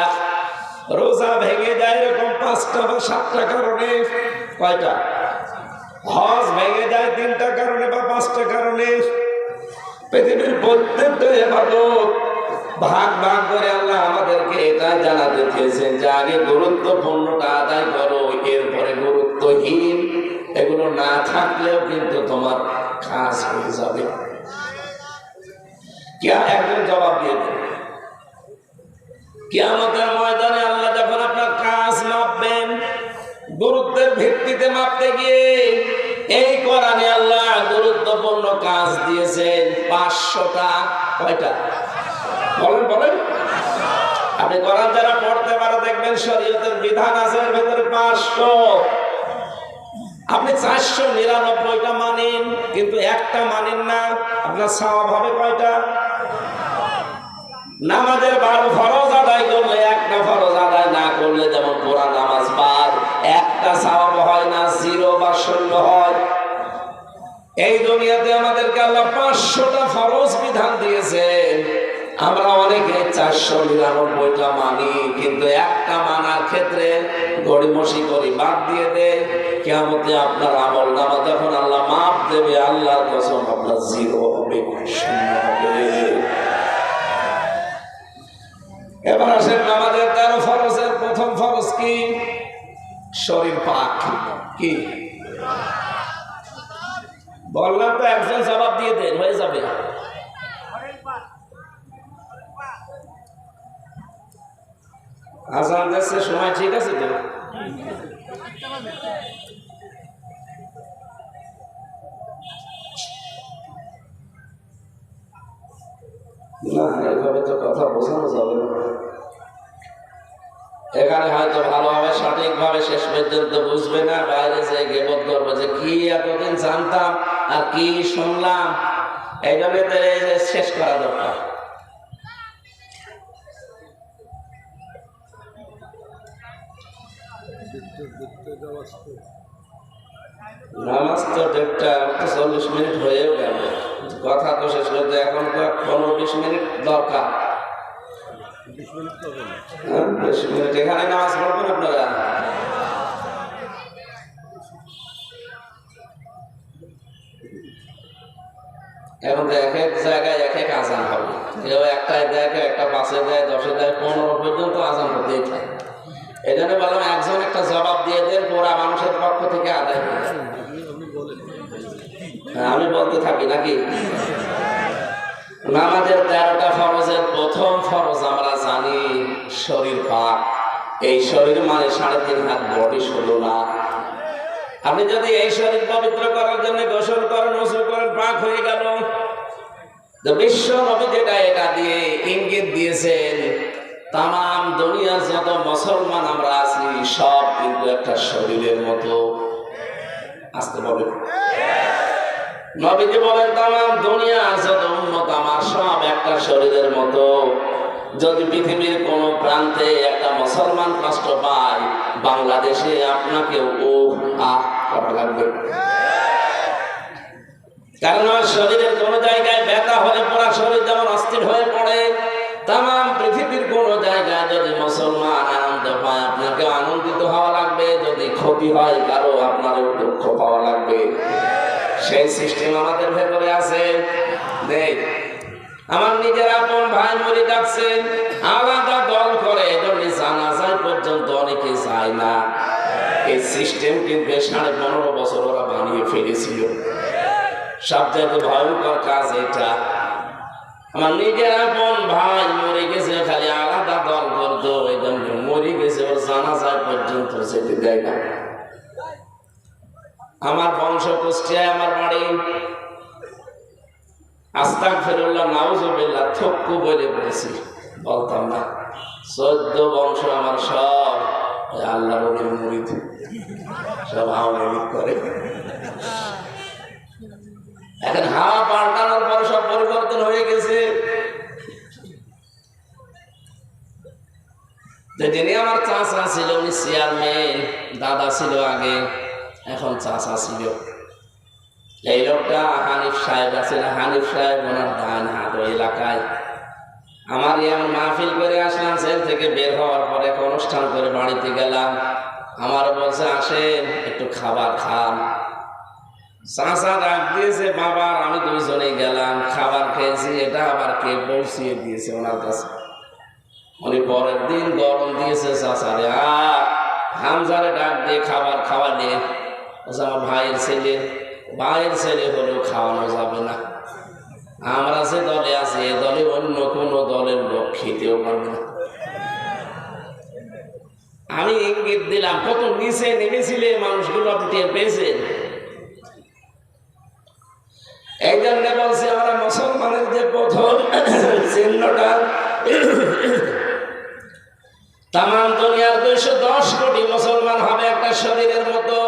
রোজা ভেঙে যায় এরকম 5টা বা 7টা কারণে। কয়টা? হজ ভেঙে যায় 3টা কারণে বা 5টা কারণে। পৃথিবীর প্রত্যেকটা ইবাদত ভাগ ভাগ করে আল্লাহ আমাদেরকে এটা জানাতে চেয়েছেন যে আগে গুরুত্বপূর্ণটা আদায় করো, এরপরে গুরুত্বহীন এগুলো না থাকলেও কিন্তু তোমার কাজ হয়ে যাবে। একজন জবাব দিয়ে দেবে কিয়ামতের ময়দানে আল্লাহ যখন আপনার কাজ মাপবেন, গুরুত্বের ভিত্তিতে মাপতে গিয়ে এই কোরআনে আল্লাহ গুরুত্বপূর্ণ কাজ দিয়েছেন 500টা। কয়টা বলেন বলেন? আপনি কোরআন যারা পড়তে পারে দেখবেন শরীয়তের বিধান আছে এর ভিতরে 500। আপনি 499টা মানেন কিন্তু একটা মানেন না, আপনার সওয়াব হবে কয়টা? নামাজের 12 ফরজ আদায় করলে একটা ফরজ আদায় না করলে যেমন পুরা নামাজ বাদ, একটা সওয়াব হয় না, 0 বা 0 হয়। এই দুনিয়াতে আমাদেরকে আল্লাহ 500টা ফরজ বিধান দিয়েছেন। আমরা অনেকে 499টা মানি কিন্তু একটা মানার ক্ষেত্রে গড়িমসি করি, বাদ দিয়ে দেয়। কিয়ামতে আপনার আমল নামা যখন আল্লাহ মাপ দেবে, আল্লাহর কসম আপনার 0 হবে, 0 হবে। এবার আসেন নামাজের 13 ফরজের প্রথম ফরজ কি? শরীর পাক। কি বললাম তো, একজন জবাব দিয়ে দেন, হয়ে যাবে। আজান দিচ্ছে সময় ঠিক আছে তো? না, এইভাবে তো কথা বোঝানো যাবে না। এখানে হয়তো ভালোভাবে সঠিকভাবে শেষ পর্যন্ত বুঝবে না, বাইরে যে গেবত করবে যে কি এতদিন জানতাম আর কি শুনলাম। এই জন্য শেষ করা দরকার। নামাজ তো 1:40 মিনিট হয়েও গেল, কথা তো শেষ করতে এখন তো 15-20 মিনিট দরকার। 20 মিনিট এখানে নামাজ পড়বেন আপনারা। এখন তো এক এক জায়গায় এক এক আজান হবে, কেউ একটায় দেয়, কেউ একটা 5-এ দেয়, 10-এ দেয়, 15 পর্যন্ত আজান হতেই থাকে। এই জন্য বললাম একজন একটা জবাব দিয়ে দেন, পুরা মানুষের পক্ষ থেকে আদায় হয়ে যায়। আমি বলতে থাকি নাকি? নামাজের 13টা ফরজের প্রথম ফরজ আমরা জানি শরীর পাক। এই শরীর মানে 3.5 হাত বডি, 16 না। আপনি যদি এই শরীর পবিত্র করার জন্য গোসল করেন, ওযু করেন, পাক হয়ে গেল। বিশ্ব নবী যেটা এটা দিয়ে ইঙ্গিত দিয়েছেন, তাম দুনিয়ার যত মুসলমান আমরা আছি সব কিন্তু একটা শরীরের মতো। আসতে বলেন, নবীজি বলেন তাম দুনিয়ার যত উম্মত আমার সব একটা শরীরের মতো। যদি পৃথিবীর কোন প্রান্তে একটা মুসলমান কষ্ট পায়, বাংলাদেশে আপনাকে ও আহ করা লাগবে। কারণ শরীরের কোন জায়গায় ব্যথা হলে পুরা শরীর যেমন অস্থির হয়ে পড়ে, তাম পৃথিবীর কোন জায়গায় যদি মুসলমান আনন্দ পায়, আপনাকে আনন্দিত হওয়া লাগবে। যদি ক্ষতি হয় কারো, আপনারও দুঃখ পাওয়া লাগবে। সেই সিস্টেম আমাদের ভেতরে আছে। দেখ, আমার নিজের আপন ভাই মরে যাচ্ছে, আলাদা দল করে, এজন্য জানাজায় পর্যন্ত অনেকে যায় না। এই সিস্টেম কিন্তু 15.5 বছর ওরা বানিয়ে ফেলেছিল। সবচেয়ে ভয়ঙ্কর কাজ এটা। আমার নিজের আপন ভাই মরে গেছে, খালি আলাদা দল করতো, এই জন্য মরে গেছে, ওর জানাজায় পর্যন্ত যেতে দেয় না। আমার বংশ কুষ্টিয়ায়, আমার বাড়ি। আস্তাগফিরুল্লাহ, নাউজুবিল্লাহ, থক্কু বলে বলেছি, বলতাম না। 14 বংশ আমার সব আল্লাহ নবীর মুরিদ, সব আওয়ামী করে। এখন হাওয়া পাল্টানোর পরে সব পরিবর্তন হয়ে গেছে। যিনি আমার চাচা ছিল, উনি চেয়ারম্যান, দাদা ছিল আগে, এখন চাচা ছিল। এই লোকটা হানিফ সাহেব আছে না, হানিফ সাহেব ওনার ডান হাত ওই এলাকায়। আমার এমন মাহফিল করে আসলাম, জেল থেকে বের হওয়ার পরে এক অনুষ্ঠান করে বাড়িতে গেলাম। আমার বলছে আসেন একটু খাবার খান। চাচা ডাক দিয়েছে বাবা, আমি দুইজনেই গেলাম, খাবার খেয়েছি। এটা আবার কে পৌঁছিয়ে দিয়েছে ওনার কাছে। উনি পরের দিন গরম দিয়েছে চাচারে, হামজারে ডাক দিয়ে খাবার খাওয়ালে। আমার ভাইয়ের ছেলে, ভাইয়ের ছেলে হলেও খাওয়ানো যাবে না। আমরা যে দলে আছি, এ দলে অন্য কোন দলের লোক খেতেও পারবে না। আমি ইঙ্গিত দিলাম, কত নিচে নেমেছিলে মানুষগুলো, আপনি টের পেয়েছেন। এই জন্য বলছি আমরা মুসলমানের যে প্রথম চিহ্নটা, তাম দুনিয়ার 210 কোটি মুসলমান হবে একটা শরীরের মতো,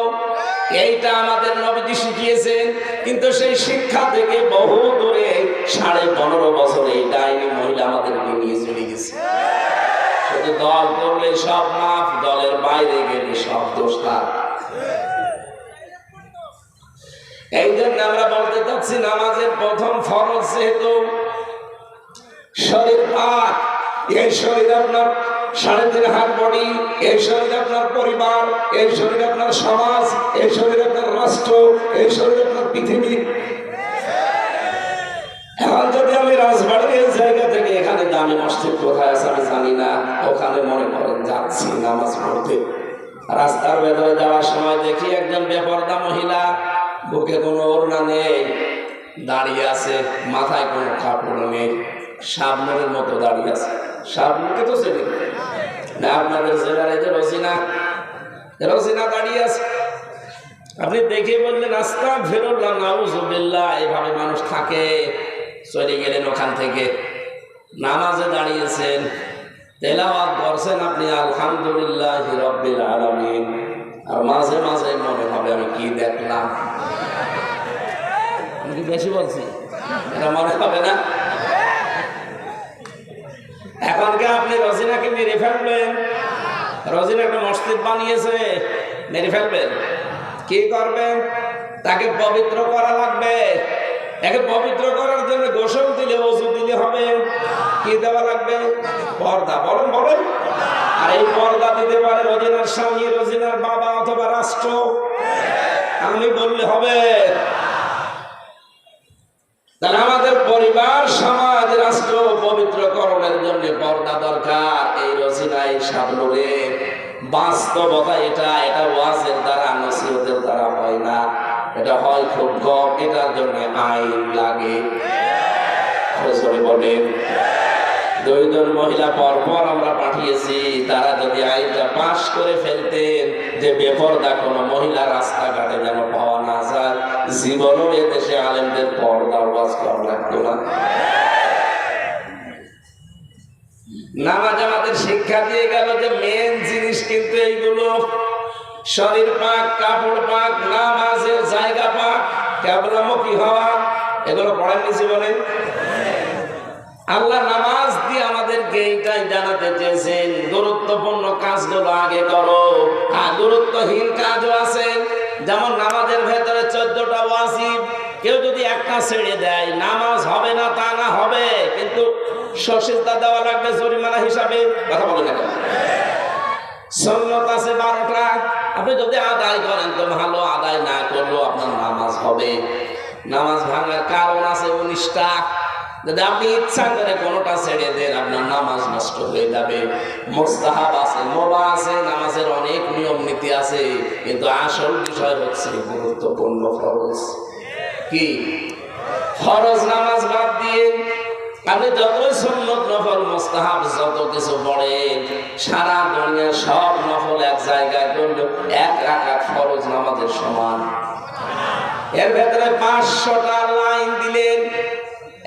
এইটা আমাদের নবীজি শিখিয়েছেন। কিন্তু সেই শিক্ষা থেকে বহু দূরে 15.5 বছর এই ডাইনি মহিলা আমাদেরকে নিয়ে চলে গেছে। শুধু দল করলে সব মাফ, দলের বাইরে গেলে সব দোষ তার। এই জন্য আমরা বলতে চাচ্ছি নামাজের প্রথম ফরজ যেহেতু শরীর পাক, এই শরীর আপনার 3.5 হাত বডি, এই শরীর আপনার পরিবার, এই শরীর আপনার সমাজ, এই শরীর আপনার রাষ্ট্র, এই শরীর আপনার পৃথিবী। এখন যদি আমি রাজবাড়ির এই জায়গা থেকে এখানে দামি মসজিদ কোথায় আছে আমি জানি না, ওখানে মনে করেন যাচ্ছি নামাজ পড়তে, রাস্তার ভেতরে যাওয়ার সময় দেখি একজন বেপরদা মহিলা, বুকে কোনো ওড়না নেই, দাঁড়িয়ে আছে, মাথায় কোনো কাপড় নেই, শাবনুরের মতো দাঁড়িয়ে আছে। শাবনুরকে তো চেনে না আপনাদের জেলার এই যে রোজিনা দাঁড়িয়ে আছে। আপনি দেখে বললেন আস্তাগফিরুল্লাহ, নাউযুবিল্লাহ, এইভাবে মানুষ থাকে? চলে গেলেন ওখান থেকে, নামাজে দাঁড়িয়েছেন, তেলাওয়াত করছেন আপনি আলহামদুলিল্লাহি রাব্বিল আলামিন, আর মাঝে মাঝে মনে হবে আমি কি দেখলাম। আমি কি বেশি বলছি? এটা মনে হবে না? এখন কি আপনি রোজিনাকে মেরে ফেলবেন? রোজিনা একটা মসজিদ বানিয়েছে, মেরে ফেলবেন? কি করবেন? তাকে পবিত্র করা লাগবে। একে পবিত্র করার জন্য গোসল দিলে, ওযু দিলে হবে। কি দেওয়া লাগবে? পর্দা। বলেন। আর এই পর্দা দিতে পারে রোজিনার স্বামী, রোজিনার বাবা অথবা রাষ্ট্র। আমি বললে হবে? তাহলে আমাদের পরিবার, সমাজ, রাষ্ট্র পবিত্রকরণের জন্য পর্দা দরকার। এই রোজিনা, এই শাবনুরের বাস্তবতা এটা ওয়াজের দ্বারা, নসিহতের দ্বারা হয় না, এটা হয় খুব কম। এটার জন্য আইন লাগে। বলেন 2 জন মহিলা পরপর আমরা পাঠিয়েছি, তারা যদি আইনটা পাশ করে ফেলতেন যে বেপরদা কোনো মহিলা রাস্তাঘাটে যেন পাওয়া না যায়, জীবনও এদেশে আলেমদের পর্দা ওয়াজ করা লাগতো না। নামাজ আমাদের শিক্ষা দিয়ে গেল যে মেন জিনিস কিন্তু এইগুলো, শরীর পাক, কাপড় পাক, নামাজের জায়গা পাক, কেবলামুখী হওয়া, এগুলো পড়েননি জীবনে? আল্লাহ নামাজ দিয়ে আমাদেরকে এইটাই জানাতে চেয়েছেন, গুরুত্বপূর্ণ কাজগুলো আগে করো, আর গুরুত্বহীন কাজও আছে। যেমন নামাজের ভেতরে 14টা ওয়াজিব, কেউ যদি একটা ছেড়ে দেয় নামাজ হবে না তা না, হবে, কিন্তু সশিলতা দেওয়া লাগবে জরিমানা হিসাবে। কথা বলে না? সুন্নাত আছে 12টা, আপনি যদি আদায় করেন তো ভালো, আদায় না করলেও আপনার নামাজ হবে। নামাজ ভাঙার কারণ আছে 19টা, যদি আপনি ইচ্ছা করে কোনোটা ছেড়ে দেন আপনার নামাজ নষ্ট হয়ে যাবে। মুস্তাহাব আছে, মুবাহ আছে, নামাজের অনেক নিয়ম নীতি আছে, কিন্তু আসল বিষয় হচ্ছে গুরুত্বপূর্ণ ফরজ। কি ফরজ নামাজ বাদ দিয়ে আপনি যতই সুন্নত, নফল, মুস্তাহাব যত কিছু পড়েন, সারা দুনিয়ার সব নফল এক জায়গায় করলে 1 রাকাত ফরজ নামাজের সমান। এর ভেতরে 500টা লাইন দিলেন,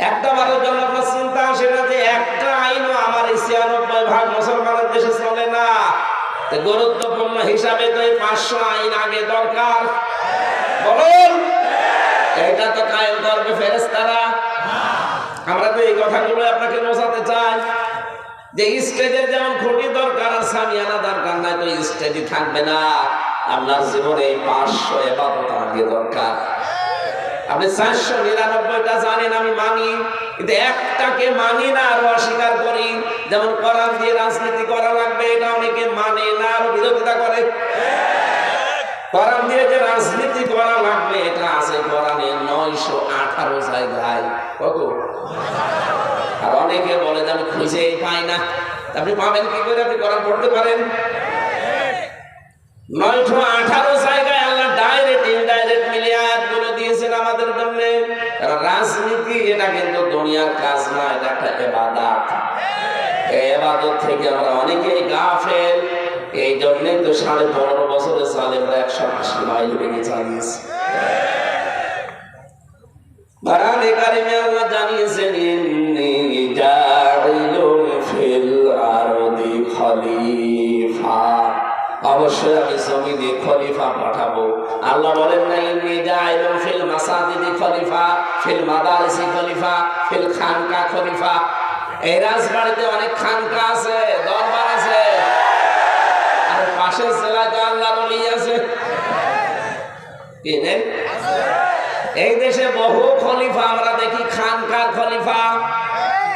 একটা বারের জন্য আপনার চিন্তা আসে না যে একটা আইনও আমার এই 96% মুসলমানের দেশে চলে না? গুরুত্বপূর্ণ হিসাবে তো এই 500 আইন আগে দরকার। বলেন, এটা তো কায়েম করবে ফেরেশতারা। আমরা তো এই কথাগুলো আপনাকে বোঝাতে চাই যে স্টেজের যেমন খুঁটি দরকার আর সামিয়ানা দরকার নাই, তো স্টেজই থাকবে না। আপনার জীবনে এই 500 ইবাদত আগে দরকার। আপনি 499টা জানেন, আমি মানি, কিন্তু একটাকে মানি না আর অস্বীকার করি। যেমন কোরআন দিয়ে রাজনীতি করা লাগবে, এটা অনেকে মানে না আর বিরোধিতা করে। কোরআন দিয়ে যে রাজনীতি করা লাগবে এটা আছে কোরআনে 918 জায়গায়। কত? আর অনেকে বলে যে আমি খুঁজেই পাই না। আপনি পাবেন কি করে? আপনি কোরআন পড়তে পারেন? 918 জায়গায় আল্লাহ ডাইরেক্ট ইনডাইরেক্ট মিলিয়ে আয়াতগুলো দিয়েছেন আমাদের জন্য। রাজনীতি এটা কিন্তু দুনিয়ার কাজ না, এটা একটা ইবাদত। এই ইবাদত থেকে আমরা অনেকেই গাফেল। এই জন্যই তো 15.5 বছরে সালেমরা 180 মাইল বেগে চালিয়েছে। কোরআনে কারিমে আল্লাহ জানিয়েছেন ইন্নী জাইলুন ফিল আরদি খলিফা, অবশ্যই আমি জমিনে খলিফা পাঠাবো। আল্লাহ বলেন না ইন্নী জাইলুন ফিল মাসাজিদি খলিফা, ফিল মাদারিসি খলিফা, ফিল খানকা খলিফা। এই রাজবাড়িতে অনেক খানকা আছে, দরবার আছে, আর পাশের জেলাতে আল্লাহ বলি আছে কি নেই? এই দেশে বহু খলিফা আমরা দেখি, খানকার খলিফা,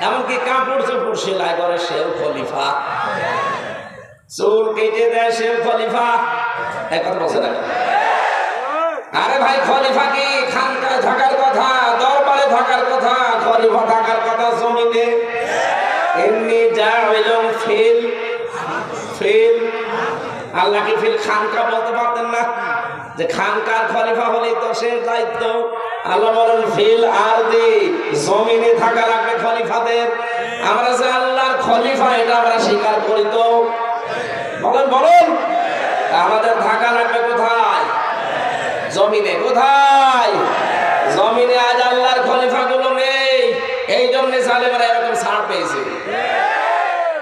এমনকি কাপড় চোপড় সেলাই করে সেও খলিফা, চুল কেটে দেয় সেও খলিফা। এক কথা বলছে না? আরে ভাই, খলিফা কি খানকায় থাকার কথা, দরবারে থাকার কথা, খলিফা থাকার কথা জমিনে। এমনি জাইলুন ফিল ফিল, আল্লাহ কি ফিল খানকা বলতে পারতেন না? যে খানকার খলিফা হলেই তো সে দায়িত্ব। আল্লাহ বলেন ফিল আরদি, জমিনে থাকা লাগবে খলিফাদের। আমরা যে আল্লাহর খলিফা এটা আমরা স্বীকার করি তো? বলেন বলেন, আমাদের থাকা লাগবে কোথায়? জমিনে। কোথায়? জমিনে। আজ আল্লাহর খলিফা গুলো নেই, এই জন্য জালেমরা এরকম ছাড় পেয়েছে।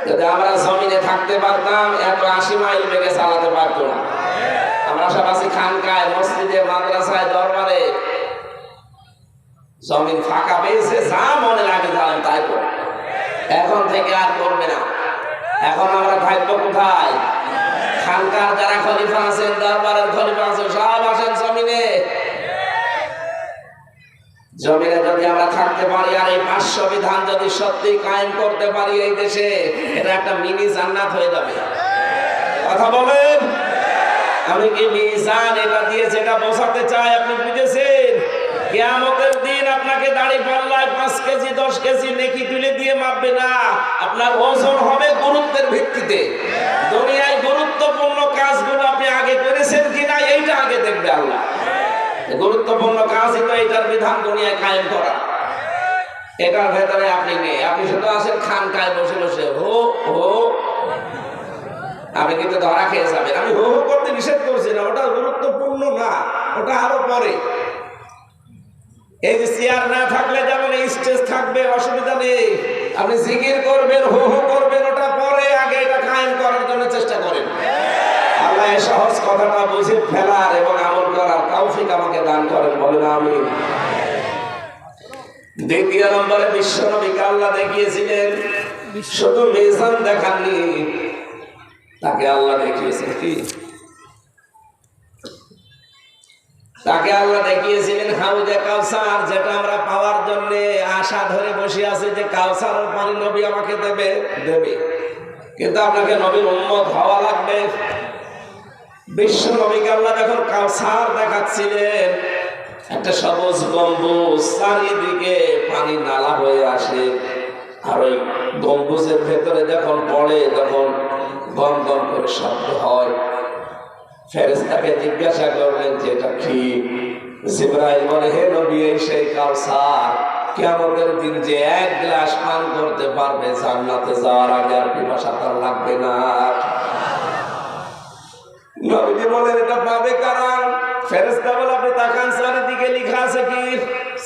যদি আমরা জমিনে থাকতে পারতাম, এত 80 মাইল বেগে চালাতে পারতো না। আমরা সব আছি খানকায়, মসজিদে, মাদ্রাসায়, দরবারে। জমিন ফাঁকা পেয়েছে, যা মনে লাগে জানেন তাই করে। এখন থেকে আর করবে না। এখন আমরা থাকবো কোথায়? খানকার যারা খলিফা আছেন, দরবারের খলিফা আছেন, সব আসেন জমিনে। জমিনে যদি আমরা থাকতে পারি আর এই 500 বিধান যদি সত্যি কায়েম করতে পারি এই দেশে, এটা একটা মিনি জান্নাত হয়ে যাবে। কথা বলেন। আমি কি মিজান এটা দিয়ে যেটা বোঝাতে চাই আপনি বুঝেছেন? কিয়ামতের দিন আপনাকে দাড়ি পাল্লায় 5 কেজি 10 কেজি নেকি তুলে দিয়ে মাপবে না, আপনার ওজন হবে গুরুত্বের ভিত্তিতে। দুনিয়ায় গুরুত্বপূর্ণ কাজগুলো আপনি আগে করেছেন কিনা এইটা আগে দেখবে আল্লাহ। গুরুত্বপূর্ণ কাজই তো এটার বিধান দুনিয়ায় কায়েম করা। এটার ভেতরে আপনি নেই, আপনি শুধু আছেন খানকায় বসে বসে হো হো। আপনি কিন্তু ধরা খেয়ে যাবেন। আমি হো হো করতে নিষেধ করছি না, ওটা গুরুত্বপূর্ণ না, ওটা আরো পরে। এই যে চেয়ার না থাকলে যেমন এই স্টেজ থাকবে, অসুবিধা নেই। আপনি জিকির করবেন, হো হো করবেন, ওটা পরে, আগে এটা কায়েম করার জন্য চেষ্টা করেন। আল্লাহ এই সহজ কথাটা বুঝে ফেলার এবং আমল করার তৌফিক আমাকে দান করেন, বলেন আমিন। দ্বিতীয় নম্বরে বিশ্বনবীকে আল্লাহ দেখিয়েছিলেন, শুধু মিজান দেখাননি, তাকে আল্লাহ দেখিয়েছেন কি? তাকে আল্লাহ দেখিয়েছিলেন হাউজে কাউসার, যেটা আমরা পাওয়ার জন্য আশা ধরে বসে আছি যে কাউসারের পানি নবী আমাকে দেবে দেবে, কিন্তু আপনাকে নবীর উম্মত হওয়া লাগবে। বিশ্ব নবীকে আল্লাহ যখন কাউসার দেখাচ্ছিলেন, একটা সবুজ গম্বুজ, চারিদিকে পানি নালা হয়ে আসে, আর ওই গম্বুজের ভেতরে যখন পড়ে তখন গম গম করে শব্দ হয়। ফেরেশতাকে জিজ্ঞাসা করলেন যে এটা কি? জিবরাইল বলে, হে নবী, এই সেই কাউসার, কিয়ামতের দিন যে 1 গ্লাস পান করতে পারবে জান্নাতে যাওয়ার আগে আর পিপাসা তার লাগবে না। নবীজি বলেন, এটা পাবে কারা? ফেরেশতা বলে, আপনি তাকান, চারিদিকে লেখা আছে কি?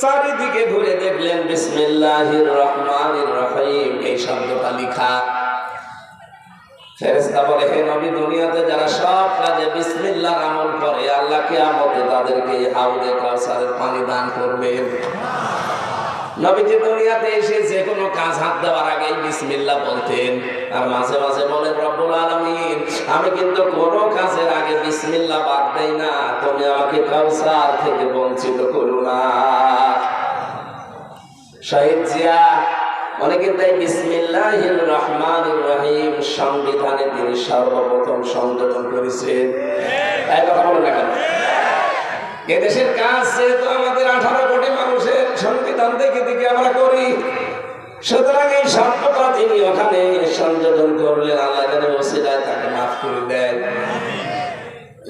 চারিদিকে ঘুরে দেখলেন বিসমিল্লাহির রহমানির রহিম, এই শব্দটা লেখা। ফেরেশতা বলে, হে নবী, দুনিয়াতে যারা সব কাজে বিসমিল্লাহর আমল করে, আল্লাহ কিয়ামতে তাদেরকে হাউজে কাউসারের পানি দান করবেন। নবীজি দুনিয়াতে এসে যে কোনো কাজ হাত দেওয়ার আগে বিসমিল্লাহ বলতেন, আর মাঝে মাঝে বলেন, রব্বুল আলামিন, আমি কিন্তু কোনো কাজের আগে বিসমিল্লাহ বাদ দেই না, তুমি আমাকে কাউসার থেকে বঞ্চিত করো না। শহীদ জিয়া অনেকে তাই বিসমিল্লাহির রহমানির রহিম সংবিধানে তিনি সর্বপ্রথম সংযোজন করেছেন। তাই কথা বলেন না কেন? এদেশের কাজ যেহেতু আমাদের 18 কোটি মানুষের সংবিধান থেকে থেকে আমরা করি, সুতরাং এই শব্দটা তিনি ওখানে সংযোজন করলেন, আল্লাহ জানে ওসিলায় তাকে মাফ করে দেয়।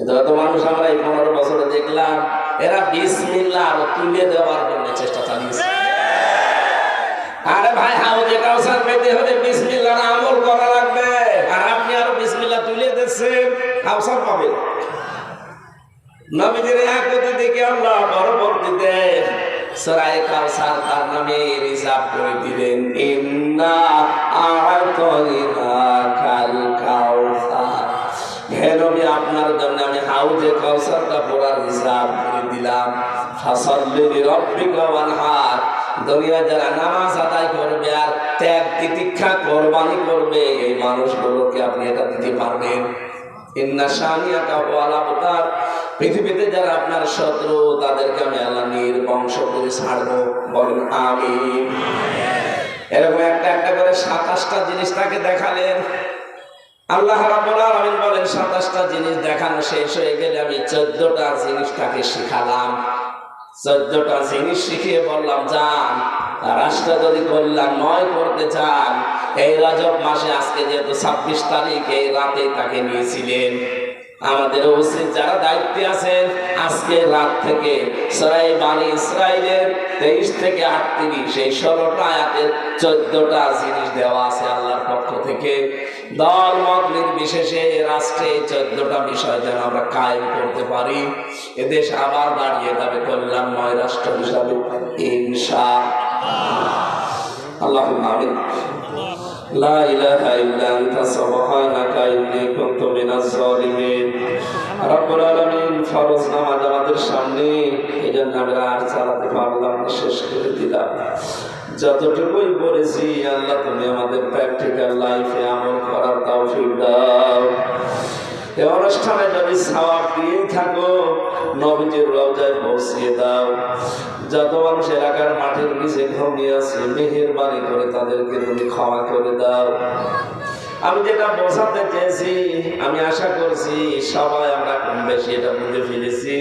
যত মানুষ আমরা এই 15 বছরে দেখলাম, এরা বিসমিল্লাহ আরো তুলে দেওয়ার জন্য চেষ্টা চালিয়েছে। আরে ভাই, হাউজে কাউসার পেতে হলে বিসমিল্লাহর আমল করা লাগবে, আর আপনি আরো বিসমিল্লাহ তুলে দিচ্ছেন, কাউসার পাবেন। নবীজির একটি দিকে আল্লাহ পরবর্তীতে সূরা কাউসার তার নামে রিজার্ভ করে দিলেন। ইন্না আ'তাইনাকাল কাউসার, হে নবী আপনার জন্য আমি হাউজে কাউসারটা পুরা রিজার্ভ করে দিলাম। ফাসাল্লি লিরাব্বিকা ওয়ানহার, দুনিয়া যারা নামাজ আদায় করবে আর ত্যাগ তিতিক্ষা কোরবানি করবে এই মানুষগুলোকে আপনি এটা দিতে পারবেন। ইন্না শানিয়াকা হুয়াল আবতার, পৃথিবীতে যারা আপনার শত্রু তাদেরকে আমি আল্লাহ নির্বংশ করে ছাড়বো। বলেন আমিন। এরকম একটা একটা করে 27টা জিনিস তাকে দেখালেন। আল্লাহ রাব্বুল আলামিন বলেন 27টা জিনিস দেখানো শেষ হয়ে গেলে আমি 14টা জিনিস তাকে শিখালাম। 14টা জিনিস শিখিয়ে বললাম যান রাষ্ট্র যদি কল্যাণময় করতে চান এই রজব মাসে, আজকে যেহেতু 26 তারিখ, এই রাতে তাকে নিয়েছিলেন। আমাদের উচিত যারা দায়িত্বে আছেন আজকে রাত থেকে সূরা বানী ইসরাঈলের 23 থেকে 38 এই 16টা আয়াতের 14টা জিনিস দেওয়া আছে আল্লাহর পক্ষ থেকে। দল মত নির্বিশেষে রাষ্ট্রে 14টা বিষয় যেন আমরা কায়েম করতে পারি, এদেশ আবার দাঁড়িয়ে যাবে কল্যাণময় রাষ্ট্র হিসাবে ইনশাআল্লাহ। আল্লাহুম্মা আমিন। লা ইলাহা ইল্লা আনতা সুবহানাকা ইন্নী কুনতু মিনাজ জালিমিন। রব্বুল আলামিন ফরজ নামাজ আমাদের সামনে, এজন্য আমরা আর চালাতে পারলাম না, শেষ করে দিলাম। যতটুকুই বলেছি আল্লাহ তুমি আমাদের প্র্যাকটিক্যাল লাইফে আমল করার তৌফিক দাও। এই অনুষ্ঠানে যদি সওয়াব দিয়ে থাকো নবীজির রওজায় পৌঁছিয়ে দাও। যত মানুষ এলাকার মাটির নিচে ঘুমিয়ে আছে মেহেরবানি করে তাদেরকে তুমি ক্ষমা করে দাও। আমি যেটা বোঝাতে চেয়েছি আমি আশা করছি সবাই আমরা কম বেশি এটা বুঝে ফেলেছি।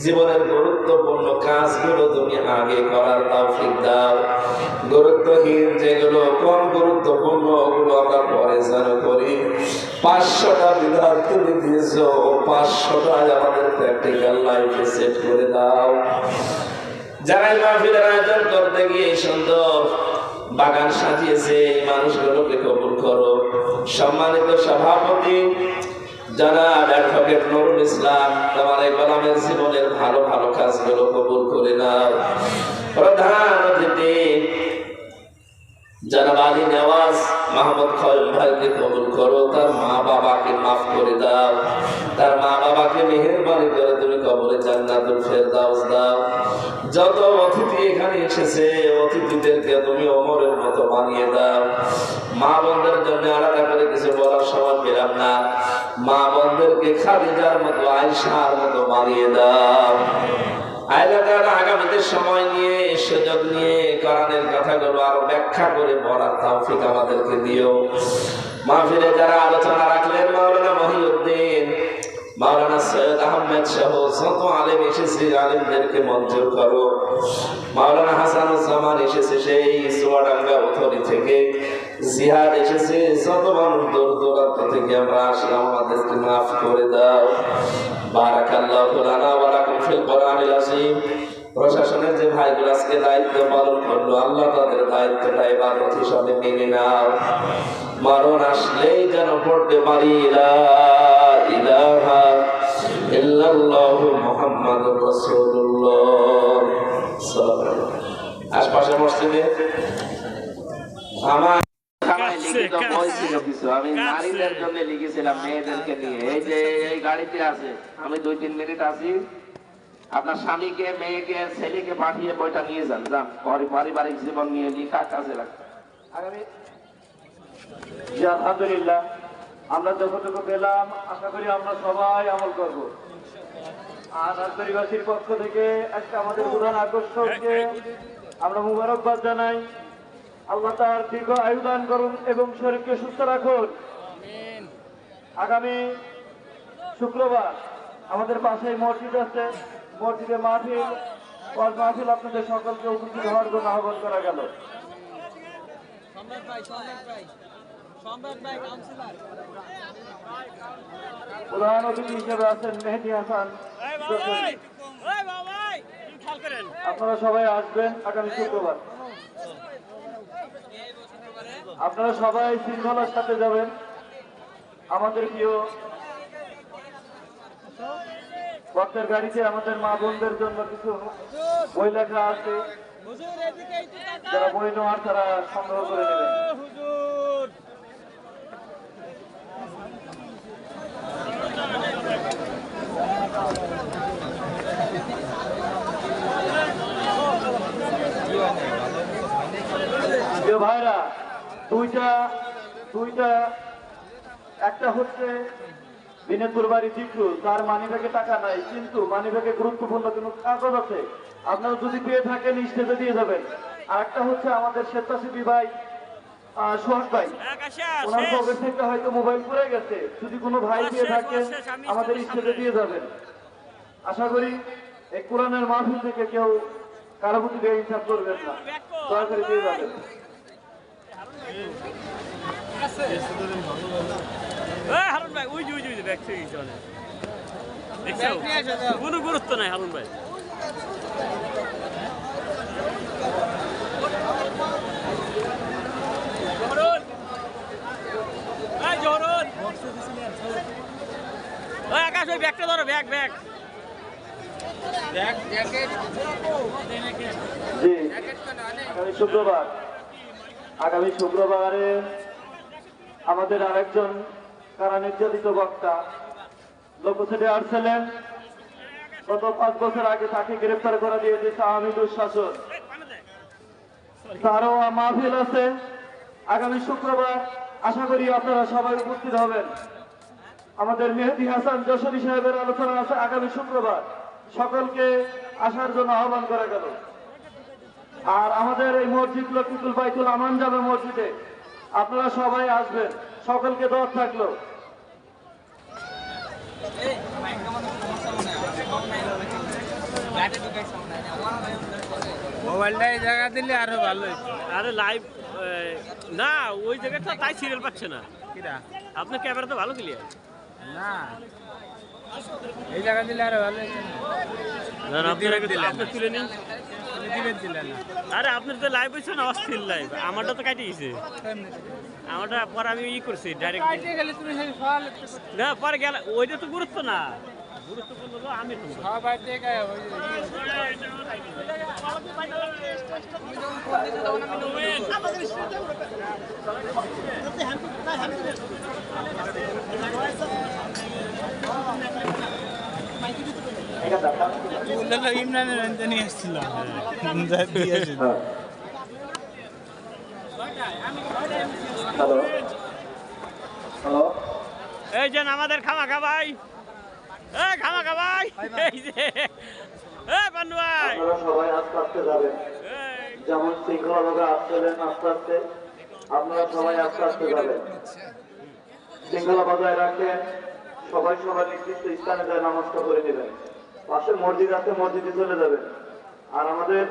জীবনের গুরুত্বপূর্ণ কাজগুলো তুমি আগে করার তৌফিক দাও। গুরুত্বহীন যেগুলো কম গুরুত্বপূর্ণ ওগুলো আমরা পরে যেন করি। 500টা বিধান তুমি দিয়েছো, 500টাই আমাদের প্র্যাকটিক্যাল লাইফে সেট করে দাও। যারা এই মাহফিলের আয়োজন করতে গিয়ে সুন্দর বাগান সাজিয়েছে এই মানুষগুলোকে কবুল করো। সম্মানিত সভাপতি জনাব অ্যাডভোকেট নুরুল ইসলাম, তোমার এই গোলামের জীবনের ভালো ভালো কাজগুলো কবুল করে নাও। প্রধান অতিথি জনাব আলী নেওয়াজ মাহমুদ খলিল ভাইকে কবুল করো, তার মা বাবাকে মাফ করে দাও, তার মা বাবাকে মেহেরবানি করে তুমি কবরে জান্নাতুল ফেরদাউস দাও। যত অতিথি এখানে এসেছে অতিথিদেরকে তুমি ওমরের মতো বানিয়ে দাও। মা বোনদের জন্য আলাদা করে কিছু বলার সময় পেলাম না, মা বোনদেরকে খাদিজার মতো আয়েশার মতো বানিয়ে দাও। আগামীতে সময় নিয়ে সুযোগ নিয়ে কোরআনের কথাগুলো আরো ব্যাখ্যা করে বলার তৌফিক আমাদেরকে দিও। মাহফিলে যারা আলোচনা রাখলেন মাওলানা মহিউদ্দিন, মাওলানা সৈয়দ আহমেদ সহ যত আলেম এসেছে আলেমদেরকে মঞ্জুর করো। মাওলানা হাসানুজ্জামান এসেছে সেই চুয়াডাঙ্গা উথলি থেকে, জিহাদ এসেছে, যত মানুষ দূর দূরান্ত থেকে আমরা আসলাম আমাদেরকে মাফ করে দাও। বারাকাল্লাহু লানা ওয়া লাকুম ফিল কোরআনিল আযীম। প্রশাসনের যে ভাইগুলো আজকে দায়িত্ব পালন করলো আল্লাহ তাদের দায়িত্বটা ইবাদত হিসাবে মেনে নাও। মরণ আসলেই যেন পড়তে পারি লা ইলাহা ইল্লাল্লাহু মুহাম্মাদুর রাসূলুল্লাহ সাল্লাল্লাহু আলাইহি ওয়াসাল্লাম। আশপাশের মসজিদে আমার লিখিত বই ছিল কিছু, আমি নারীদের জন্য লিখেছিলাম মেয়েদেরকে নিয়ে। এই যে এই গাড়িতে আছে, আমি 2-3 মিনিট আছি, আপনার স্বামীকে মেয়েকে ছেলেকে পাঠিয়ে বইটা নিয়ে যান, যান পারিবারিক জীবন নিয়ে লিখা কাজে রাখতে। আলহামদুলিল্লাহ আমরা যতটুকু পেলাম আশা করি আমরা সবাই আমল করব। আর রাজবাড়িবাসীর পক্ষ থেকে একটা আমাদের প্রধান আকর্ষণকে আমরা মুবারকবাদ জানাই। আল্লাহ তার দীর্ঘ আয়ু দান করুন এবং শরীরকে সুস্থ রাখুন। আগামী শুক্রবার আমাদের পাশেই মসজিদ আছে, মসজিদে মাহফিল আপনাদের সকলকে উপস্থিত হওয়ার জন্য আহ্বান করা গেল। প্রধান অতিথি হিসেবে আছেন মেহেদী হাসান। আপনারা সবাই আসবেন আগামী শুক্রবার। আপনারা সবাই শৃঙ্খলার সাথে যাবেন। আমাদের প্রিয় বক্তার গাড়িতে আমাদের মা বোনদের জন্য কিছু বই লেখা আছে, যারা বই নেওয়ার তারা সংগ্রহ করে নেবেন। প্রিয় ভাইরা, দুইটা একটা হচ্ছে দিনাজপুর বাড়ি জিকু, তার মানিব্যাগে টাকা নাই কিন্তু মানিব্যাগে গুরুত্বপূর্ণ কোনো কাগজ আছে, আপনারা যদি পেয়ে থাকেন স্টেজে দিয়ে যাবেন। আর একটা হচ্ছে আমাদের স্বেচ্ছাসেবী ভাই সোহাগ ভাই, ওনার পকেট থেকে হয়তো মোবাইল পড়ে গেছে, যদি কোনো ভাই পেয়ে থাকেন আমাদের স্টেজে দিয়ে যাবেন। আশা করি এই কোরআনের মাহফিল থেকে কেউ কারো প্রতি বেইনসাফ করবেন না, দয়া করে দিয়ে যাবেন। হারুন ভাই ওই যে ব্যাগ থেকে গেছে অনেক, দেখছো কোনো গুরুত্ব নাই হারুন ভাই। আকাশ ওই ব্যাগটা ধরো, ব্যাগ জি, আগামী শুক্রবারে আমাদের আরেকজন কারা নির্যাতিত বক্তা লোকসেটে আসছিলেন, গত 5 বছর আগে তাকে গ্রেফতার করা দিয়েছে আহমেদুর শাসন, তারও মাহফিল আছে আগামী শুক্রবার। আশা করি আপনারা সবাই উপস্থিত হবেন। আমাদের মেহেদী হাসান যশোরী সাহেবের আলোচনা আছে আগামী শুক্রবার, সকলকে আসার জন্য আহ্বান করা গেল। আর আমাদের এই মসজিদ লক্ষ্মীপুর বাইতুল আমান জামে মসজিদে আপনারা সবাই আসবেন, সকলকে দাওয়াত থাকলো। মোবাইলটা এই জায়গা দিলে আরো ভালো হইতো। আরে লাইভ না, ওই জায়গাটা তাই সিরিয়াল পাচ্ছে না। কিরা আপনার ক্যামেরা তো ভালো ক্লিয়ার। না, এই জায়গা দিলে আরো ভালো হইতো না। আপনি তুলে নিন। দিলে না, আরে আপনার তো লাইভ হয়েছে না, অস্থির লাইভ। আমারটা তো কাটে গেছে, আমারটা পরে আমি করছি ডাইরেক্ট। গেলে তুমি সেই সওয়াল না পরে গেলে ওইটা তো গুরুত্ব না, গুরুত্বপূর্ণ হলো আমি তো সবাই দেখে ওই ইমরানের রঞ্জনী এসেছিল দিয়েছে। হ্যালো, এই যে আমাদের খামাখা ভাই, এই খামাখা ভাই, এই যে পান্ডু ভাই, আপনারা সবাই আস্তে আস্তে যাবেন, যেমন শৃঙ্খলাভাবে আসছিলেন আস্তে আস্তে, আপনারা সবাই আস্তে আস্তে যাবেন, শৃঙ্খলা বজায় রাখেন। সবাই সবার নির্দিষ্ট স্থানে যায় নামাজটা করে নেবেন। পাশে মসজিদ আছে, মসজিদে চলে যাবেন। আর আমাদের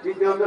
দ্বিতীয়ত